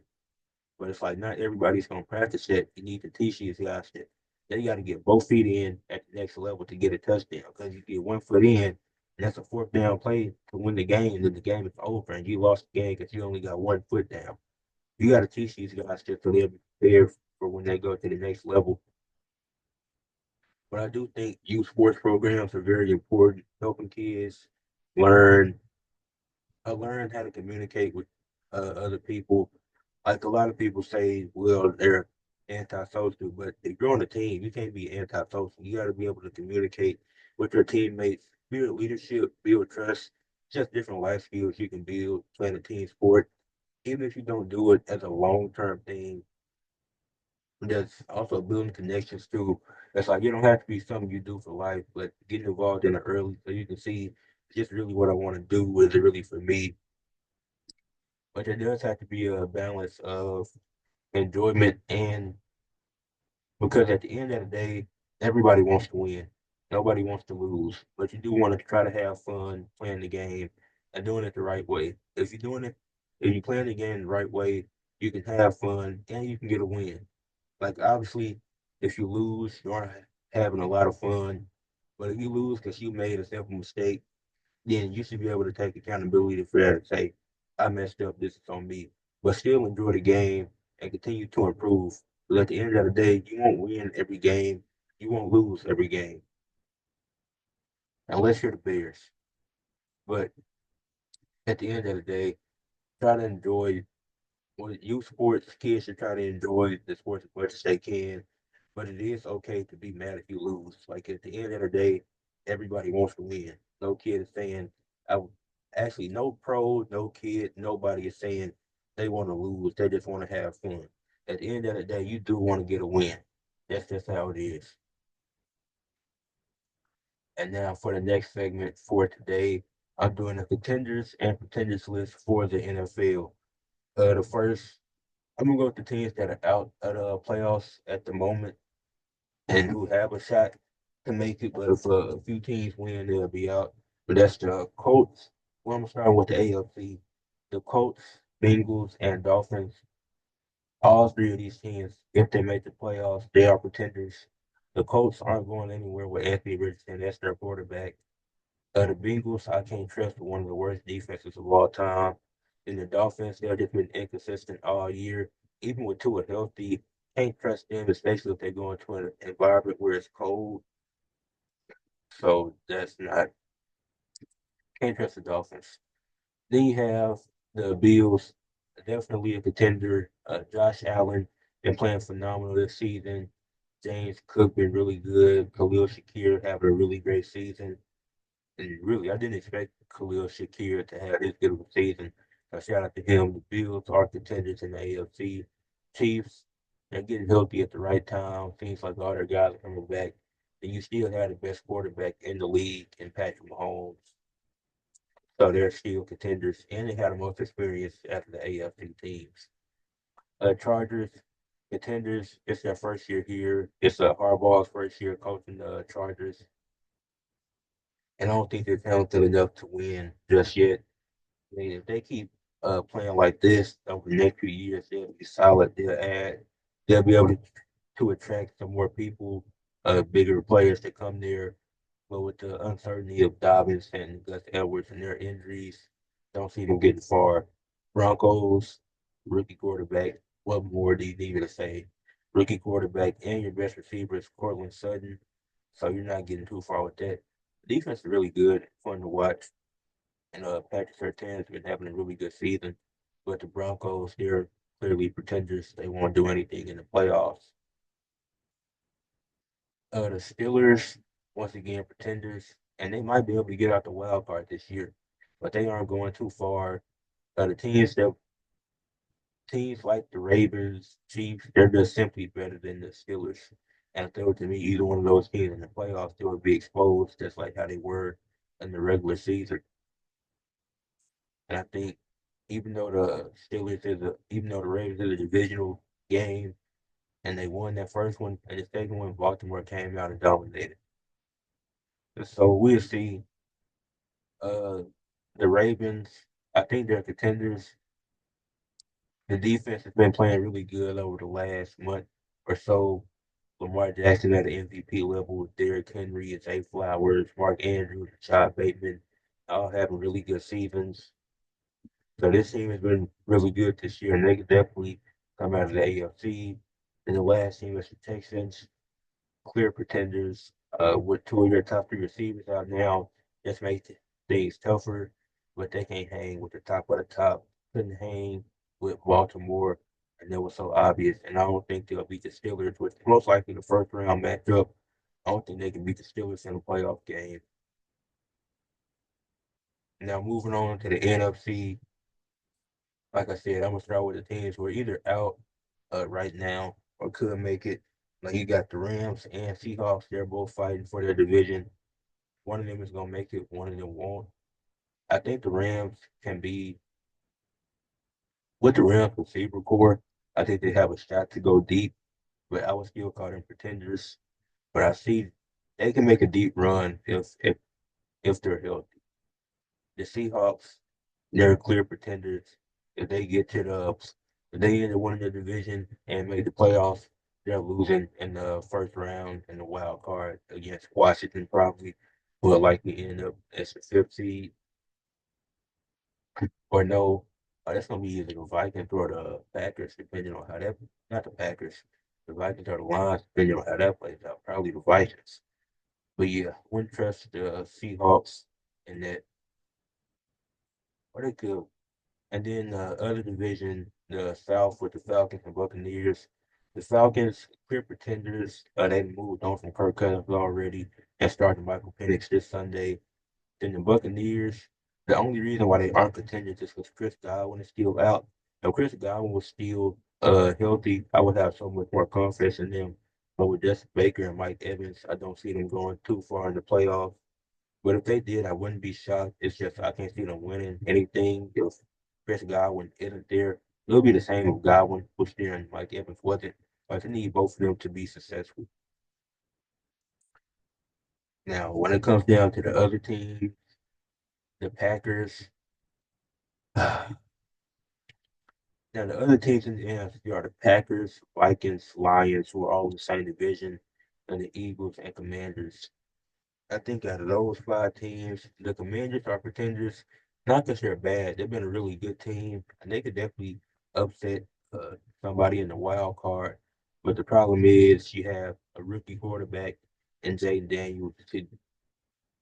But it's like not everybody's gonna practice that. You need to teach these guys that they got to get both feet in at the next level to get a touchdown. Because you get 1 foot in, and that's a fourth down play to win the game, and then the game is over, and you lost the game because you only got 1 foot down. You got to teach these guys just so they'll be prepared for when they go to the next level. But I do think youth sports programs are very important, helping kids learn learn how to communicate with other people. Like a lot of people say, well, they're antisocial, but if you're on a team, you can't be antisocial. You got to be able to communicate with your teammates, build leadership, build trust, just different life skills you can build playing a team sport. Even if you don't do it as a long term thing, that's also building connections too. It's like you don't have to be something you do for life, but getting involved in it early so you can see just really what I want to do. Is it really for me? But there does have to be a balance of enjoyment and because at the end of the day, everybody wants to win. Nobody wants to lose. But you do want to try to have fun playing the game and doing it the right way. If you're playing the game the right way, you can have fun and you can get a win. Like obviously, if you lose, you aren't having a lot of fun. But if you lose because you made a simple mistake, then you should be able to take accountability for that and say, I messed up. This is on me. But still enjoy the game and continue to improve. But at the end of the day, you won't win every game. You won't lose every game unless you're the Bears. But at the end of the day, try to enjoy with youth sports. Kids should try to enjoy the sports as much as they can. But it is okay to be mad if you lose. Like at the end of the day, everybody wants to win. No kid is saying, I actually, no pro, no kid, nobody is saying they want to lose. They just want to have fun. At the end of the day, you do want to get a win. That's just how it is. And now for the next segment for today, I'm doing the contenders and pretenders list for the NFL. The first, I'm gonna go with the teams that are out of the playoffs at the moment and who have a shot to make it. But if a few teams win, they'll be out. But that's the Colts. Well, I'm starting with the AFC. The Colts, Bengals, and Dolphins. All three of these teams, if they make the playoffs, they are pretenders. The Colts aren't going anywhere with Anthony Richardson. That's their quarterback. The Bengals, I can't trust with one of the worst defenses of all time. And the Dolphins, they've just been inconsistent all year. Even with Tua healthy, can't trust them, especially if they go into an environment where it's cold. So that's not, can't trust the Dolphins. Then you have the Bills, definitely a contender. Josh Allen been playing phenomenal this season. James Cook been really good. Khalil Shakir having a really great season. And really, I didn't expect Khalil Shakir to have this good of a season. So shout out to him. The Bills are contenders in the AFC. Chiefs, they're getting healthy at the right time. Seems like all their guys are coming back. And you still have the best quarterback in the league in Patrick Mahomes. So they're still contenders. And they have the most experience out of the AFC teams. Chargers, contenders. It's their first year here. It's Harbaugh's first year coaching the Chargers. And I don't think they're talented enough to win just yet. I mean, if they keep playing like this over the next few years, they'll be solid. They'll be able to attract some more people, bigger players to come there. But with the uncertainty of Dobbins and Gus Edwards and their injuries, don't see them getting far. Broncos, rookie quarterback. What more do you need me to say? Rookie quarterback and your best receiver is Cortland Sutton. So you're not getting too far with that. The defense is really good, fun to watch. And Patrick Surtain has been having a really good season. But the Broncos, they're clearly pretenders. They won't do anything in the playoffs. The Steelers, once again, pretenders, and they might be able to get out the wild card this year, but they aren't going too far. The teams like the Ravens, Chiefs, they're just simply better than the Steelers. And if they were to meet either one of those teams in the playoffs, they would be exposed just like how they were in the regular season. And I think even though the Ravens is a divisional game and they won that first one, and the second one, Baltimore came out and dominated. So we'll see. Uh, the Ravens, I think they're contenders. The defense has been playing really good over the last month or so. Lamar Jackson at the MVP level, Derrick Henry, Zay Flowers, Mark Andrews, Chad Bateman, all having really good seasons. So this team has been really good this year, and they could definitely come out of the AFC. And the last team is the Texans, clear pretenders. With two of your top three receivers out now, just makes things tougher. But they can't hang with the top of the top. Couldn't hang with Baltimore, and that was so obvious. And I don't think they'll beat the Steelers, which is most likely the first round matchup. I don't think they can beat the Steelers in a playoff game. Now moving on to the NFC, like I said, I'm gonna start with the teams who are either out right now or could make it. Like you got the Rams and Seahawks; they're both fighting for their division. One of them is gonna make it, one of them won't. I think the Rams can be with the Rams receiver core. I think they have a shot to go deep, but I would still call them pretenders. But I see they can make a deep run if they're healthy. The Seahawks, they're clear pretenders. If they get to the if they end up winning the division and make the playoffs, they're losing in the first round in the wild card against Washington probably, who will likely end up as the fifth seed or no. That's gonna be either the Vikings or the Packers, depending on how that. Not the Packers, the Vikings or the Lions, depending on how that plays out. Probably the Vikings. But yeah, wouldn't trust the Seahawks in that. Or they could. And then the other division, the South with the Falcons and Buccaneers. The Falcons, clear pretenders. They moved on from Kirk Cousins already and started Michael Penix this Sunday. Then the Buccaneers, the only reason why they aren't contenders is because Chris Godwin is still out. If Chris Godwin was still healthy, I would have so much more confidence in them. But with Justin Baker and Mike Evans, I don't see them going too far in the playoffs. But if they did, I wouldn't be shocked. It's just I can't see them winning anything if Chris Godwin isn't there. It'll be the same if Godwin was there and Mike Evans wasn't. But I need both of them to be successful. Now, when it comes down to the other team, the Packers. Now, the other teams in the NFC are the Packers, Vikings, Lions, who are all in the same division, and the Eagles and Commanders. I think out of those five teams, the Commanders are pretenders, not because they're bad. They've been a really good team, and they could definitely upset somebody in the wild card. But the problem is you have a rookie quarterback in Jaden Daniels. This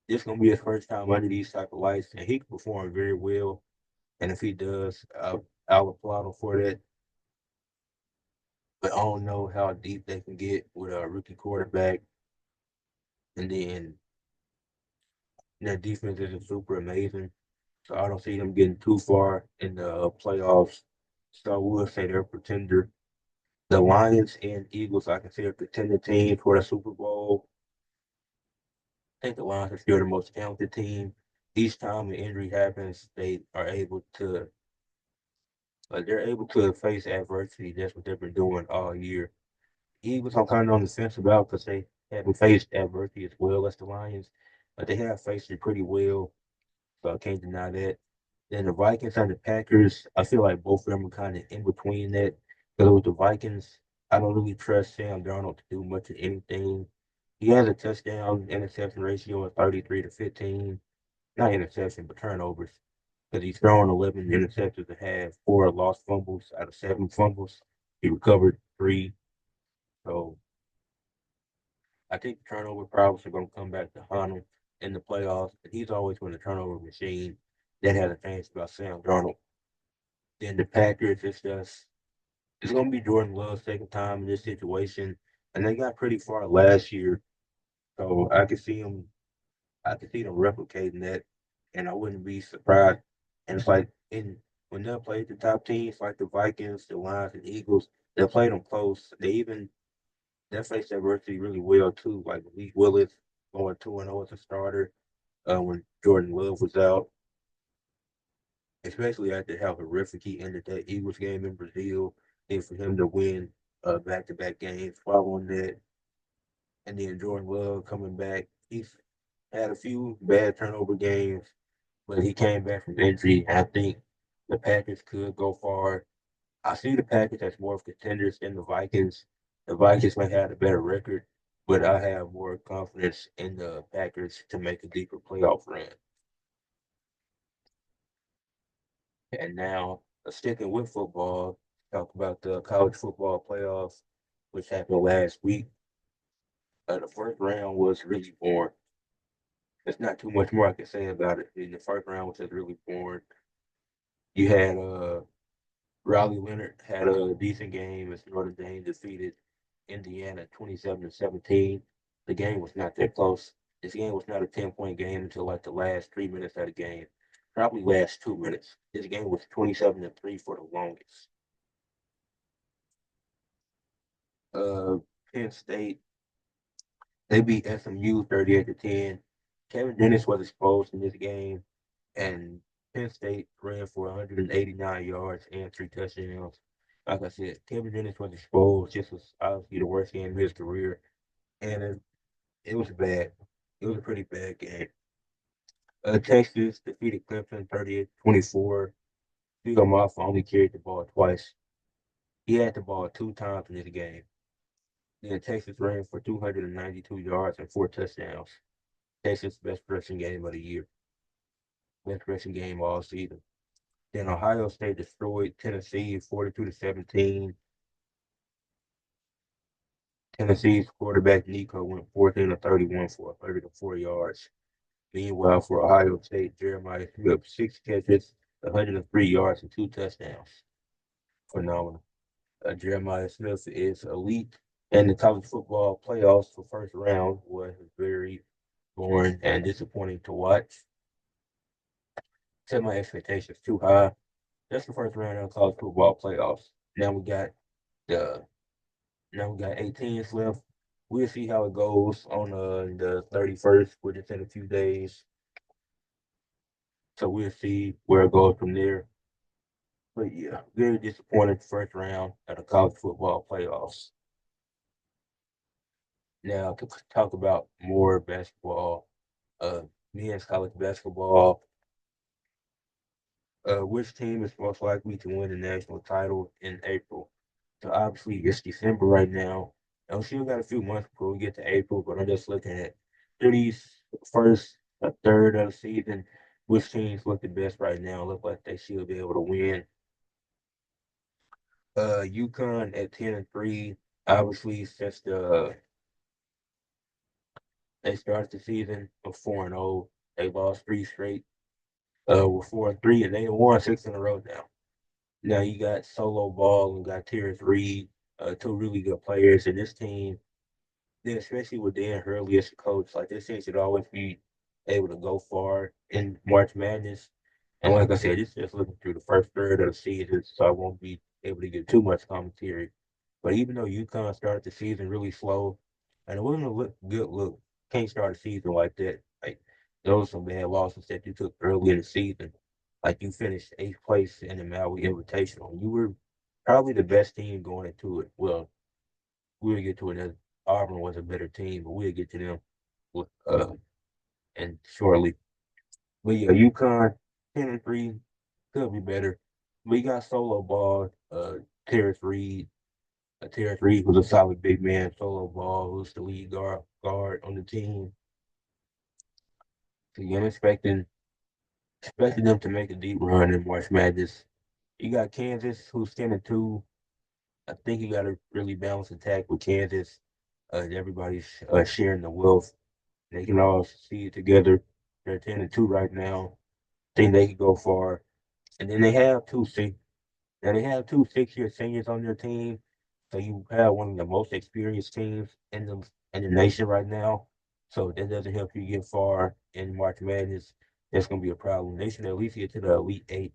is going to be his first time under these type of lights, and he can perform very well. And if he does, I'll applaud him for that. But I don't know how deep they can get with a rookie quarterback. And then their defense isn't super amazing. So I don't see them getting too far in the playoffs. So I will say they're a pretender. The Lions and Eagles, I consider contender team for the Super Bowl. I think the Lions are still the most talented team. Each time an injury happens, they're able to face adversity. That's what they've been doing all year. Eagles, I'm kind of on the fence about because they haven't faced adversity as well as the Lions, but they have faced it pretty well, so I can't deny that. Then the Vikings and the Packers, I feel like both of them are kind of in between that. Because with the Vikings, I don't really trust Sam Darnold to do much of anything. He has a touchdown interception ratio of 33 to 15. Not interception, but turnovers. Because he's thrown 11 interceptions and had four lost fumbles out of seven fumbles. He recovered three. So I think turnover problems are going to come back to haunt him in the playoffs. And he's always been a turnover machine. That has a chance about Sam Darnold. Then the Packers, it's going to be Jordan Love's second time in this situation, and they got pretty far last year, so I could see them replicating that, and I wouldn't be surprised. And it's like when they play the top teams like the Vikings, the Lions, and the Eagles, they play them close. They face adversity really well too. Like Lee Willis going 2-0 as a starter when Jordan Love was out, especially after how horrific he ended that Eagles game in Brazil, and for him to win back-to-back games following that, and then Jordan Love coming back. He's had a few bad turnover games, but he came back from injury. And I think the Packers could go far. I see the Packers as more of contenders than the Vikings. The Vikings may have a better record, but I have more confidence in the Packers to make a deeper playoff run. And now, sticking with football, talk about the college football playoffs, which happened last week. The first round was really boring. There's not too much more I can say about it. The first round was just really boring. You had Riley Leonard had a decent game as Notre Dame defeated Indiana 27 to 17. The game was not that close. This game was not a 10-point game until like the last 3 minutes of the game. Probably last 2 minutes. This game was 27 to 3 for the longest. Uh, Penn State, they beat SMU 38 to 10. Kevin Dennis was exposed in this game, and Penn State ran for 189 yards and three touchdowns. Like I said, Kevin Dennis was exposed. This was obviously the worst game of his career, and it was bad. It was a pretty bad game. Texas defeated Clemson 30-24. Hugo Moff only carried the ball twice. He had the ball two times in this game. Then Texas ran for 292 yards and four touchdowns. Texas' best rushing game of the year. Best rushing game all season. Then Ohio State destroyed Tennessee 42-17. Tennessee's quarterback Nico went 14 of 31 for 34 yards. Meanwhile, for Ohio State, Jeremiah Smith, 6 catches, 103 yards, and 2 touchdowns. Phenomenal. Jeremiah Smith is elite, and the college football playoffs for first round was very boring and disappointing to watch. Set my expectations too high. That's the first round of the college football playoffs. Now we got the now we got 8 teams left. We'll see how it goes on the 31st, which is in a few days. So we'll see where it goes from there. But yeah, very disappointed first round of the college football playoffs. Now to talk about more basketball, uh, men's college basketball. Which team is most likely to win the national title in April? So obviously it's December right now. And we still got a few months before we get to April, but I'm just looking at through these first a third of the season, which teams look the best right now, look like they should be able to win. UConn at 10-3, obviously since they started the season of 4-0, they lost three straight. With 4-3, and they won six in a row now. Now you got Solo Ball and got Terrence Reed, two really good players, and this team, then especially with Dan Hurley as the coach, like this team should always be able to go far in March Madness. And like I said, it's just looking through the first third of the season, so I won't be able to get too much commentary. But even though UConn started the season really slow, and it wasn't a good look, can't start a season like that. Like those are some bad losses that you took early in the season. Like you finished eighth place in the Maui Invitational. You were probably the best team going into it. Well, we'll get to it as Auburn was a better team, but we'll get to them with, and shortly. But yeah, UConn 10-3 could be better. We got Solo Ball, Terrence Reed. Terrence Reed was a solid big man. Solo Ball was the lead guard on the team. So yeah, I'm expecting them to make a deep run in March Madness. You got Kansas, who's 10-2. I think you got a really balanced attack with Kansas. Everybody's sharing the wealth. They can all succeed together. They're 10-2 right now. Think they could go far. And then they have two 6-year seniors on their team. So you have one of the most experienced teams in the nation right now. So that doesn't help you get far in March Madness. That's going to be a problem. They should at least get to the Elite Eight.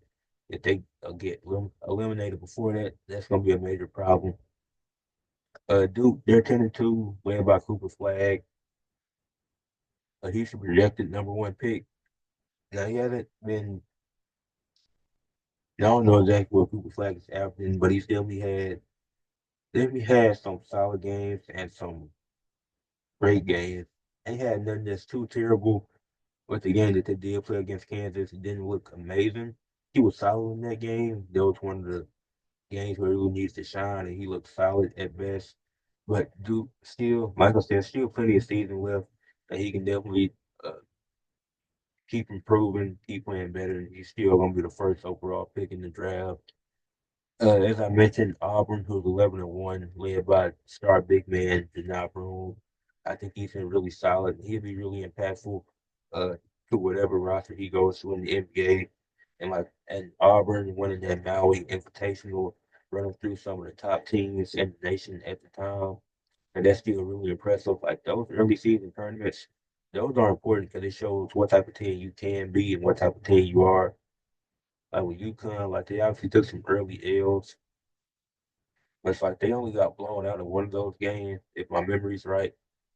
If they get eliminated before that, that's going to be a major problem. Duke, they're 10-2, led by Cooper Flag. He's a projected number 1 pick. Now he hasn't been. I don't know exactly what Cooper Flag is averaging, but he's definitely had some solid games and some great games. They had nothing that's too terrible. But the game that they did play against Kansas, it didn't look amazing. He was solid in that game. That was one of the games where he really needs to shine, and he looked solid at best. But Duke still, like I said, still plenty of season left, and he can definitely keep improving, keep playing better. He's still going to be the first overall pick in the draft. As I mentioned, Auburn, who's 11-1, led by star big man Janai Broome. I think he's been really solid. He'll be really impactful uh, to whatever roster he goes to in the NBA. And Auburn winning that Maui Invitational, running through some of the top teams in the nation at the time, and that's still really impressive. Like those early season tournaments, those are important because it shows what type of team you can be and what type of team you are. Like with UConn, like they obviously took some early L's. But it's like they only got blown out in one of those games, if my memory's right.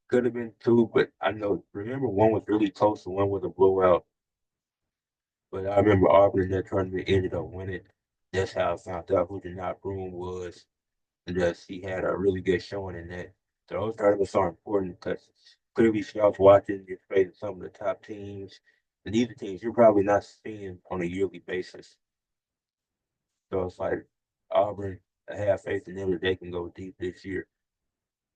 Could have been two, but I know remember one was really close and one was a blowout. But I remember Auburn in that tournament ended up winning. That's how I found out who the not Broome was. And that he had a really good showing in that. So those tournaments are important because clearly scouts watching, you're facing some of the top teams. And these are teams you're probably not seeing on a yearly basis. So it's like Auburn, I have faith in them that they can go deep this year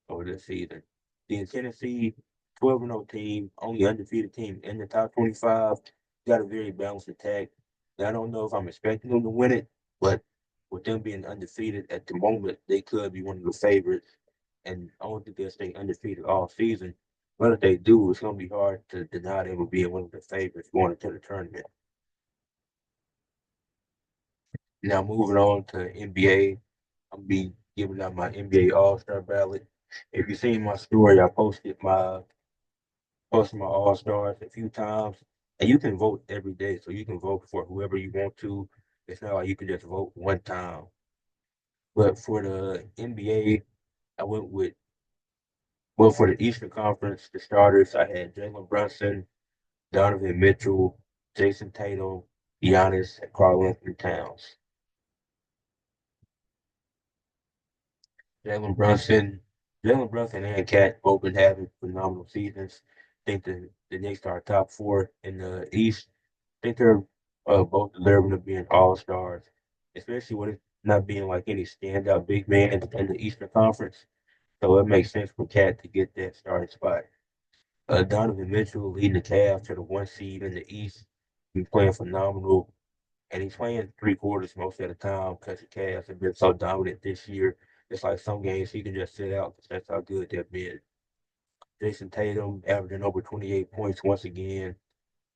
or this season. Then Tennessee, 12-0 team, only undefeated team in the top 25, got a very balanced attack. I don't know if I'm expecting them to win it, but with them being undefeated at the moment, they could be one of the favorites. And I don't think they'll stay undefeated all season. But if they do, it's going to be hard to deny them of being one of the favorites going into the tournament. Now, moving on to NBA, I'm be giving out my NBA All Star ballot. If you've seen my story, I posted my All Stars a few times, and you can vote every day, so you can vote for whoever you want to. It's not like you can just vote one time. But for the NBA, I went with well for the Eastern Conference. The starters I had Jalen Brunson, Donovan Mitchell, Jason Tatum, Giannis, and Karl Anthony Towns. Jalen Brunson, Jalen Brunson and Cat both been having phenomenal seasons. I think the Knicks are top four in the East. I think they're both deserving of being all stars, especially with it not being like any standout big man in the Eastern Conference. So it makes sense for Cat to get that starting spot. Donovan Mitchell leading the Cavs to the one seed in the East. He's playing phenomenal, and he's playing three quarters most of the time because the Cavs have been so dominant this year. It's like some games he can just sit out because that's how good they've been. Jason Tatum averaging over 28 points once again,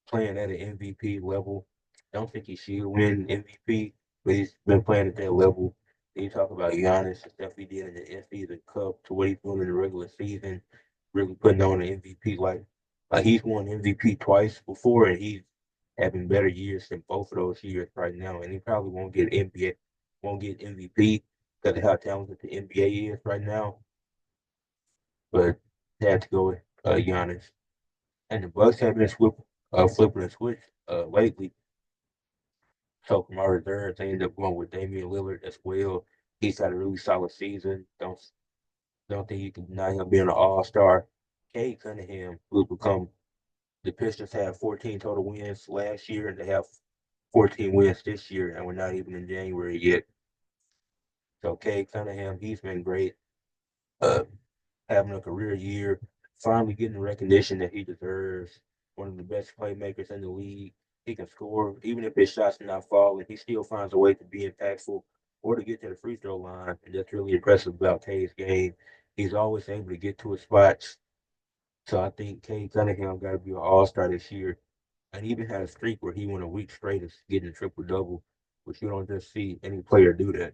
playing at an MVP level. Don't think he should win MVP, but he's been playing at that level. Then you talk about Giannis, the stuff he did in the in-season cup to what he's doing in the regular season, really putting on an MVP like he's won MVP twice before, and he's having better years than both of those years right now. And he probably won't get MVP because of how talented the NBA is right now. But they had to go with Giannis. And the Bucks have been flipping a switch lately. So from our reserves, they ended up going with Damian Lillard as well. He's had a really solid season. Don't think you can deny him being an all-star. Cade Cunningham will become the Pistons had 14 total wins last year, and they have 14 wins this year, and we're not even in January yet. So Cade Cunningham, he's been great, uh, having a career year, finally getting the recognition that he deserves. One of the best playmakers in the league. He can score, even if his shots are not falling. He still finds a way to be impactful or to get to the free throw line, and that's really impressive about Cade's game. He's always able to get to his spots. So I think Cade Cunningham got to be an all-star this year. And he even had a streak where he went a week straight of getting a triple double, which you don't just see any player do that.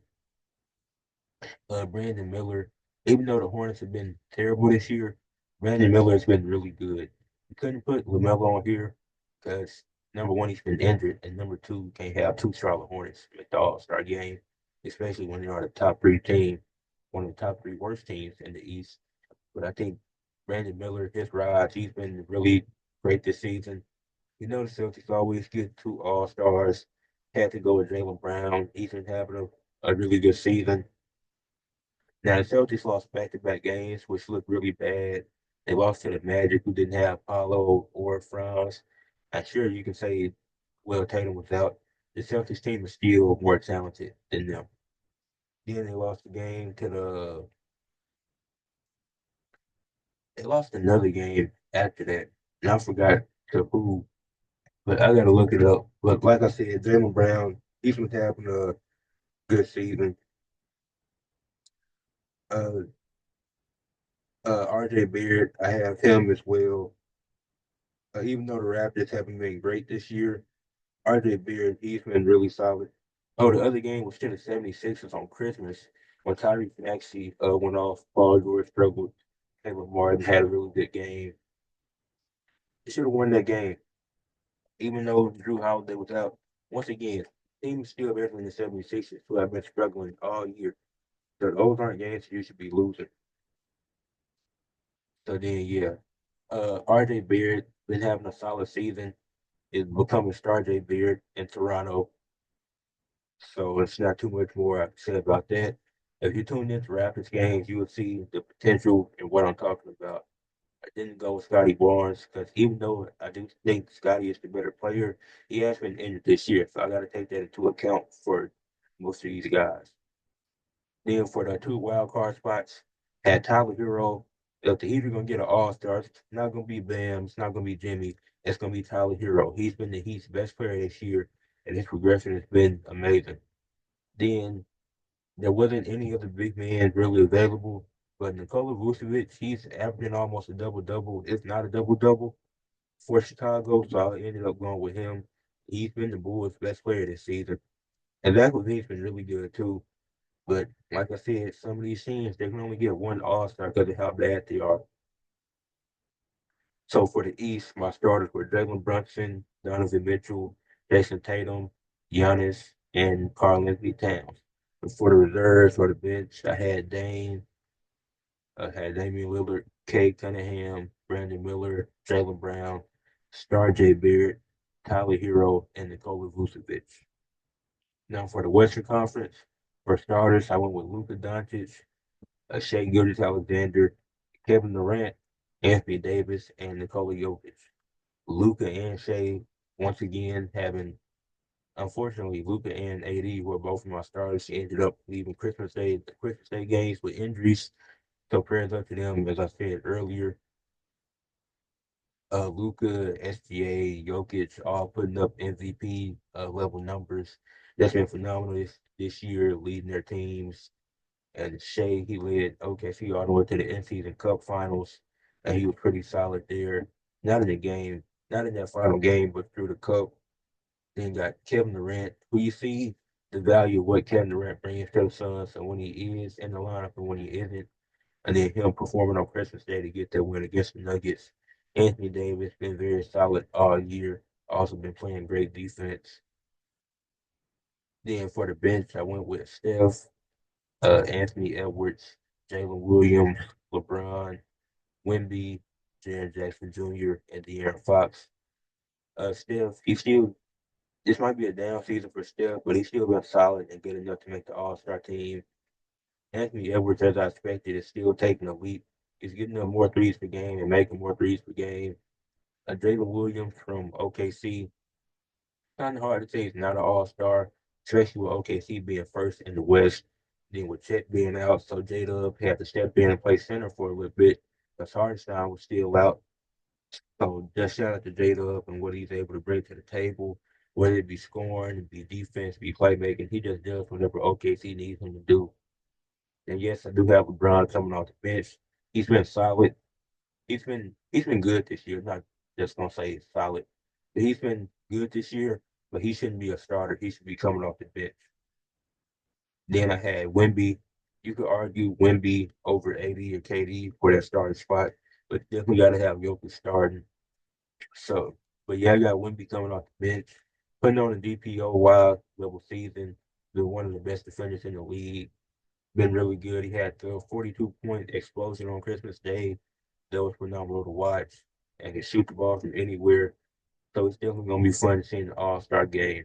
Brandon Miller, even though the Hornets have been terrible this year, Brandon Miller has been really good. You couldn't put LaMelo on here because number one, he's been injured, and number two, you can't have two Charlotte Hornets at the All-Star game, especially when they are the top three team, one of the top three worst teams in the East. But I think Brandon Miller, his rise, he's been really great this season. You know, the Celtics always get two All Stars. Had to go with Jaylen Brown. He's been having a really good season. Now, the Celtics lost back to back games, which looked really bad. They lost to the Magic, who didn't have Paulo or Franz. And sure, you can say, well, Tatum was out. The Celtics team is still more talented than them. Then they lost another game after that. And I forgot to who, but I got to look it up. But like I said, Jaylen Brown, he's been having a good season. Uh, RJ Barrett, I have him as well. Even though the Raptors haven't been great this year, RJ Barrett, he's been really solid. Oh, the other game was still the 76ers on Christmas when Tyrese Maxey went off. Paul George struggled. Caleb Martin had a really good game. They should have won that game, even though Drew Holiday was out. Once again, team is still better than the 76ers, who have been struggling all year. So those aren't games you should be losing. So then, yeah, RJ Beard been having a solid season. Is becoming Star J Beard in Toronto. So it's not too much more I can say about that. If you tune into Raptors games, you will see the potential and what I'm talking about. I didn't go with Scotty Barnes because even though I do think Scotty is the better player, he has been injured this year. So I got to take that into account for most of these guys. Then for the two wild card spots, had Tyler Hero. If the Heat are gonna get an All Star, it's not gonna be Bam. It's not gonna be Jimmy. It's gonna be Tyler Hero. He's been the Heat's best player this year. and his progression has been amazing. Then there wasn't any other big man really available, but Nikola Vucevic, he's averaging almost a double double. It's not a double double for Chicago, so I ended up going with him. He's been the Bulls' best player this season, and Zach LaVine's been really good too. But like I said, some of these teams they can only get one All Star because of how bad they are. So for the East, my starters were Jalen Brunson, Donovan Mitchell, Jason Tatum, Giannis, and Karl Anthony Towns. And for the reserves or the bench, I had Damian Lillard, Kay Cunningham, Brandon Miller, Jaylen Brown, Star J. Beard, Tyler Hero, and Nikola Vucevic. Now for the Western Conference, for starters, I went with Luka Doncic, Shea Gilgeous-Alexander, Kevin Durant, Anthony Davis, and Nikola Jokic. Luka and Shea once again having, unfortunately, Luka and AD were both of my starters. She ended up leaving the Christmas Day games with injuries. So prayers up to them. As I said earlier, Luka, SGA, Jokic, all putting up MVP level numbers. That's been phenomenal this year, leading their teams. And Shea, he led OKC all the way to the in-season cup finals, and he was pretty solid there. Not in the game, not in that final game, but through the cup. Then you got Kevin Durant, who you see the value of what Kevin Durant brings to the Suns, and when he is in the lineup and when he isn't, and then him performing on Christmas Day to get that win against the Nuggets. Anthony Davis been very solid all year. Also been playing great defense. Then for the bench, I went with Steph, Anthony Edwards, Jalen Williams, LeBron, Wemby, Jaren Jackson Jr., and De'Aaron Fox. Steph, he still this might be a down season for Steph, but he's still been solid and good enough to make the All-Star team. Anthony Edwards, as I expected, is still taking a leap. He's getting up more threes per game and making more threes per game. Jalen Williams from OKC, kind of hard to say he's not an all-star, especially with OKC being first in the West. Then with Chet being out, so J-Dub had to step in and play center for a little bit because Hardenstein was still out. So just shout out to J-Dub and what he's able to bring to the table, whether it be scoring, be defense, be playmaking. He just does whatever OKC needs him to do. And yes, I do have LeBron coming off the bench. He's been solid. He's been good this year. Not just gonna say solid, but he's been good this year. But he shouldn't be a starter. He should be coming off the bench. Then I had Wemby. You could argue Wemby over AD or KD for that starting spot, but definitely got to have Jokic starting. So, but yeah, I got Wemby coming off the bench, putting on a DPOY level season. Been one of the best defenders in the league. Been really good. He had the 42-point explosion on Christmas Day. That was phenomenal to watch. And can shoot the ball from anywhere. So it's definitely gonna be fun seeing the All-Star game.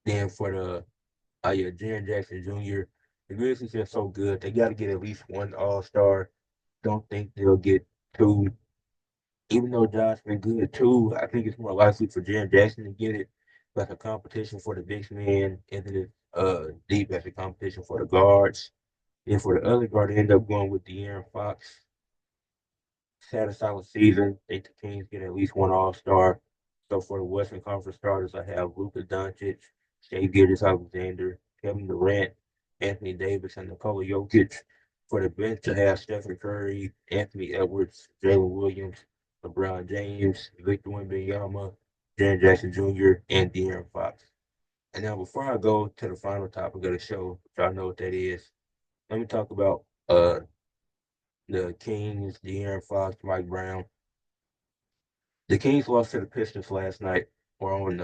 Then for the yeah, Jaren Jackson Jr. The Grizzlies are so good. They got to get at least one All-Star. Don't think they'll get two. Even though Josh been good too, I think it's more likely for Jaren Jackson to get it. Like a competition for the big man, isn't it? Deep as a competition for the guards. And for the other guard, they end up going with De'Aaron Fox. Had a solid season. Think the Kings get at least one All Star. So for the Western Conference starters, I have Luka Doncic, Shea Gilgeous-Alexander, Kevin Durant, Anthony Davis, and Nikola Jokic. For the bench, I have Stephen Curry, Anthony Edwards, Jalen Williams, LeBron James, Victor Wembanyama, Jaren Jackson Jr., and De'Aaron Fox. And now, before I go to the final topic of the show, which I know what that is, let me talk about the Kings, De'Aaron Fox, Mike Brown. The Kings lost to the Pistons last night, or on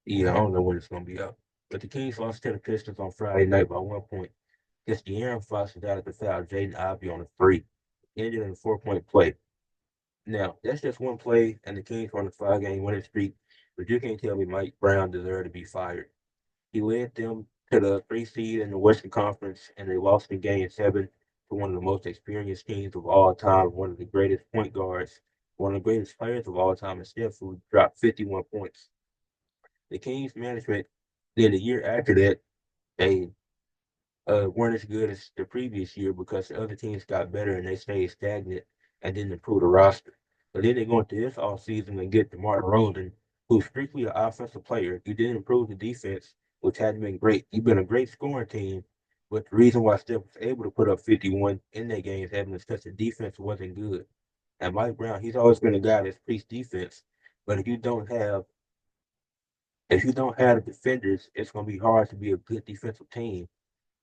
yeah, I don't know when it's gonna be up. But the Kings lost to the Pistons on Friday night by 1 point. Because De'Aaron Fox decided to foul Jaden Ivey on a three. Ended in a 4 point play. Now, that's just one play, and the Kings were on a 5 game winning streak. But you can't tell me Mike Brown deserved to be fired. He led them to the 3 seed in the Western Conference, and they lost in game seven to one of the most experienced teams of all time, one of the greatest point guards, one of the greatest players of all time, and Steph, who dropped 51 points. The Kings management, then the year after that, they weren't as good as the previous year because the other teams got better and they stayed stagnant and didn't improve the roster. But then they go into this off season and get DeMar DeRozan, who's strictly an offensive player. You didn't improve the defense, which hadn't been great. You've been a great scoring team, but the reason why Steph was able to put up 51 in that game is because the defense wasn't good. And Mike Brown, he's always been a guy that's preached defense, but if you don't have the defenders, it's going to be hard to be a good defensive team.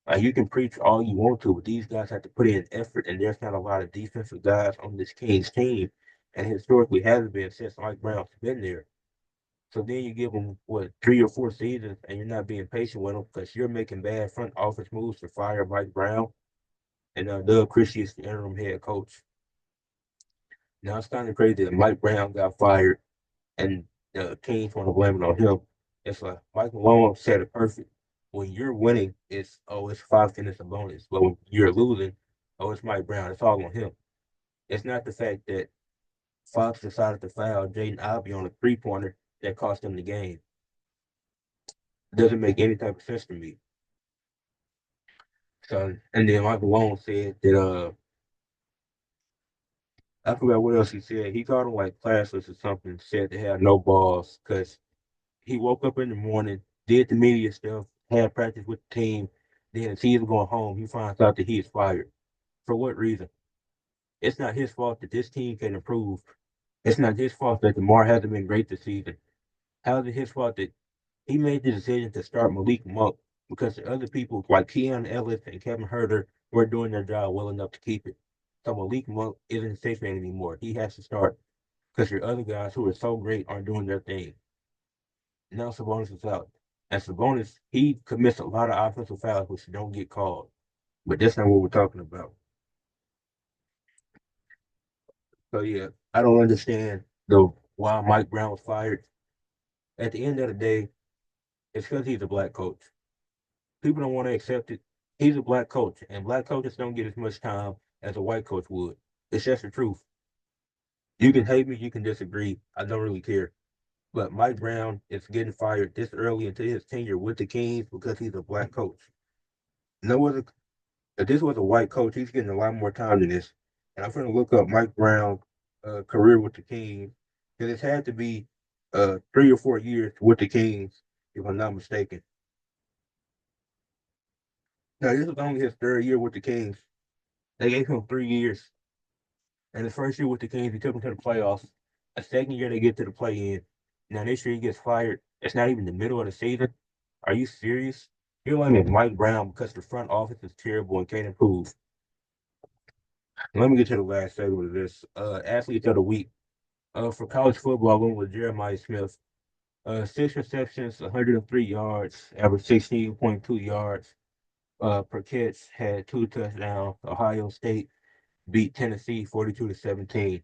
Like you can preach all you want to, but these guys have to put in effort, and there's not a lot of defensive guys on this Kings team, and historically hasn't been since Mike Brown's been there. So then you give them what 3 or 4 seasons, and you're not being patient with them because you're making bad front office moves to fire Mike Brown, and Doug Christie is the interim head coach. Now it's kind of crazy that Mike Brown got fired, and the Kings want to blame it on him. It's like Mike Malone said it perfect. When you're winning, it's Fox and it's a bonus. But when you're losing, it's Mike Brown. It's all on him. It's not the fact that Fox decided to foul Jaden Ivey on a 3-pointer that cost him the game. It doesn't make any type of sense to me. So, and then Mike Malone said that I forgot what else he said. He called him like classless or something. Said they had no balls because he woke up in the morning, did the media stuff, had practice with the team. Then as he's going home, he finds out that he is fired. For what reason? It's not his fault that this team can improve. It's not his fault that DeMar hasn't been great this season. How is it his fault that he made the decision to start Malik Monk because the other people like Keon Ellis and Kevin Herter were doing their job well enough to keep it. So Malik Monk isn't safe anymore. He has to start because your other guys who are so great aren't doing their thing. Now Sabonis is out. And Sabonis, he commits a lot of offensive fouls which don't get called. But that's not what we're talking about. So yeah, I don't understand the why Mike Brown was fired. At the end of the day, it's because he's a black coach. People don't want to accept it. He's a black coach, and black coaches don't get as much time as a white coach would. It's just the truth. You can hate me, you can disagree. I don't really care. But Mike Brown is getting fired this early into his tenure with the Kings because he's a black coach. No other If this was a white coach, he's getting a lot more time than this. And I'm going to look up Mike Brown's career with the Kings because it's had to be 3 or 4 years with the Kings, if I'm not mistaken. Now, this was only his third year with the Kings. They gave him 3 years. And the first year with the Kings, he took them to the playoffs. A second year, they get to the play in. Now, this year, he gets fired. It's not even the middle of the season. Are you serious? You're blaming Mike Brown because the front office is terrible and can't improve. Let me get to the last segment of this. Athletes of the week. For college football, I went with Jeremiah Smith. 6 receptions, 103 yards, average 16.2 yards per catch, had 2 touchdowns. Ohio State beat Tennessee 42-17.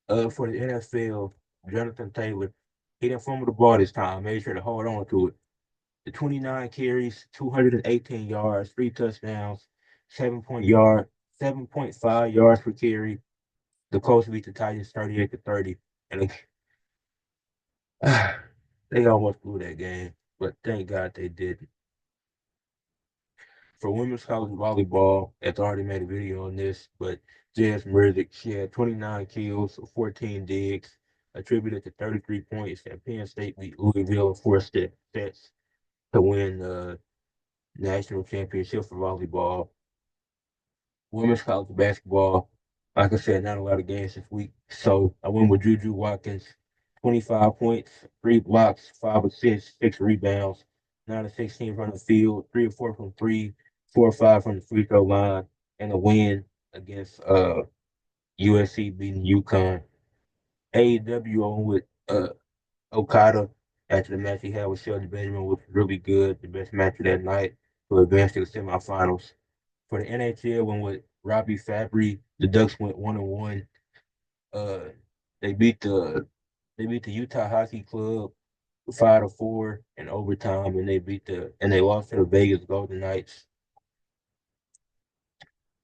For the NFL, Jonathan Taylor, he didn't fumble the ball this time, made sure to hold on to it. The 29 carries, 218 yards, 3 touchdowns, 7.5 yards per carry. The Colts beat the Titans 38-30, and they almost blew that game, but thank God they didn't. For women's college volleyball, it's already made a video on this, but Jazz Merzick, she had 29 kills, 14 digs, attributed to 33 points, and Penn State beat Louisville in 4 sets to win the national championship for volleyball. Women's college basketball, like I said, not a lot of games this week. So I went with Juju Watkins, 25 points, 3 blocks, 5 assists, 6 rebounds, 9 of 16 from the field, 3 or 4 from three, 4 or 5 from the free throw line, and a win against USC beating UConn. AEW on with Okada after the match he had with Shelby Benjamin was really good, the best match of that night to advance to the semifinals. For the NHL, went with Robbie Fabry. The Ducks went 1-1. Uh, they beat the they beat the Utah Hockey Club 5-4 in overtime, and they lost to the Vegas Golden Knights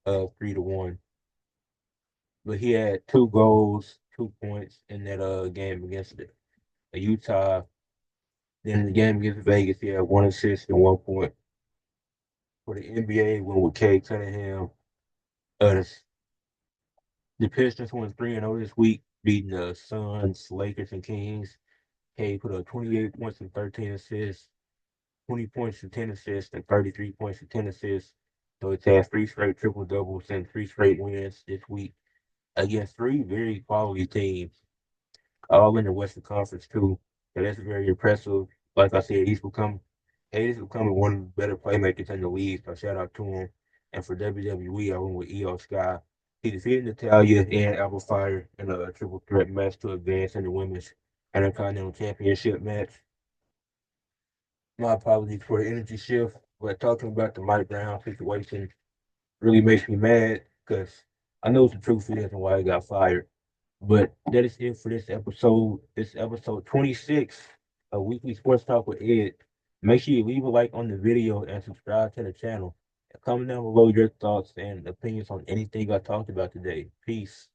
3-1. But he had 2 goals, 2 points in that game against the Utah. Then in the game against Vegas, he had 1 assist and 1 point. For the NBA, went with Cade Cunningham. Uh, the Pistons won 3-0 this week, beating the Suns, Lakers, and Kings. He put up 28 points and 13 assists, 20 points and 10 assists, and 33 points and 10 assists. So it's had three straight triple doubles and three straight wins this week against three very quality teams, all in the Western Conference too. So that's very impressive. Like I said, he's becoming one of the better playmakers in the league. So shout out to him. And for WWE, I went with Io Sky. He defeated Natalia and Alba Fire in a triple threat match to advance in the women's Intercontinental Championship match. My apologies for the energy shift, but talking about the Mike Brown situation really makes me mad because I know it's the truth it is and why he got fired. But that is it for this episode. This episode 26 of Weekly Sports Talk with Ed. Make sure you leave a like on the video and subscribe to the channel. And comment down below your thoughts and opinions on anything I talked about today. Peace.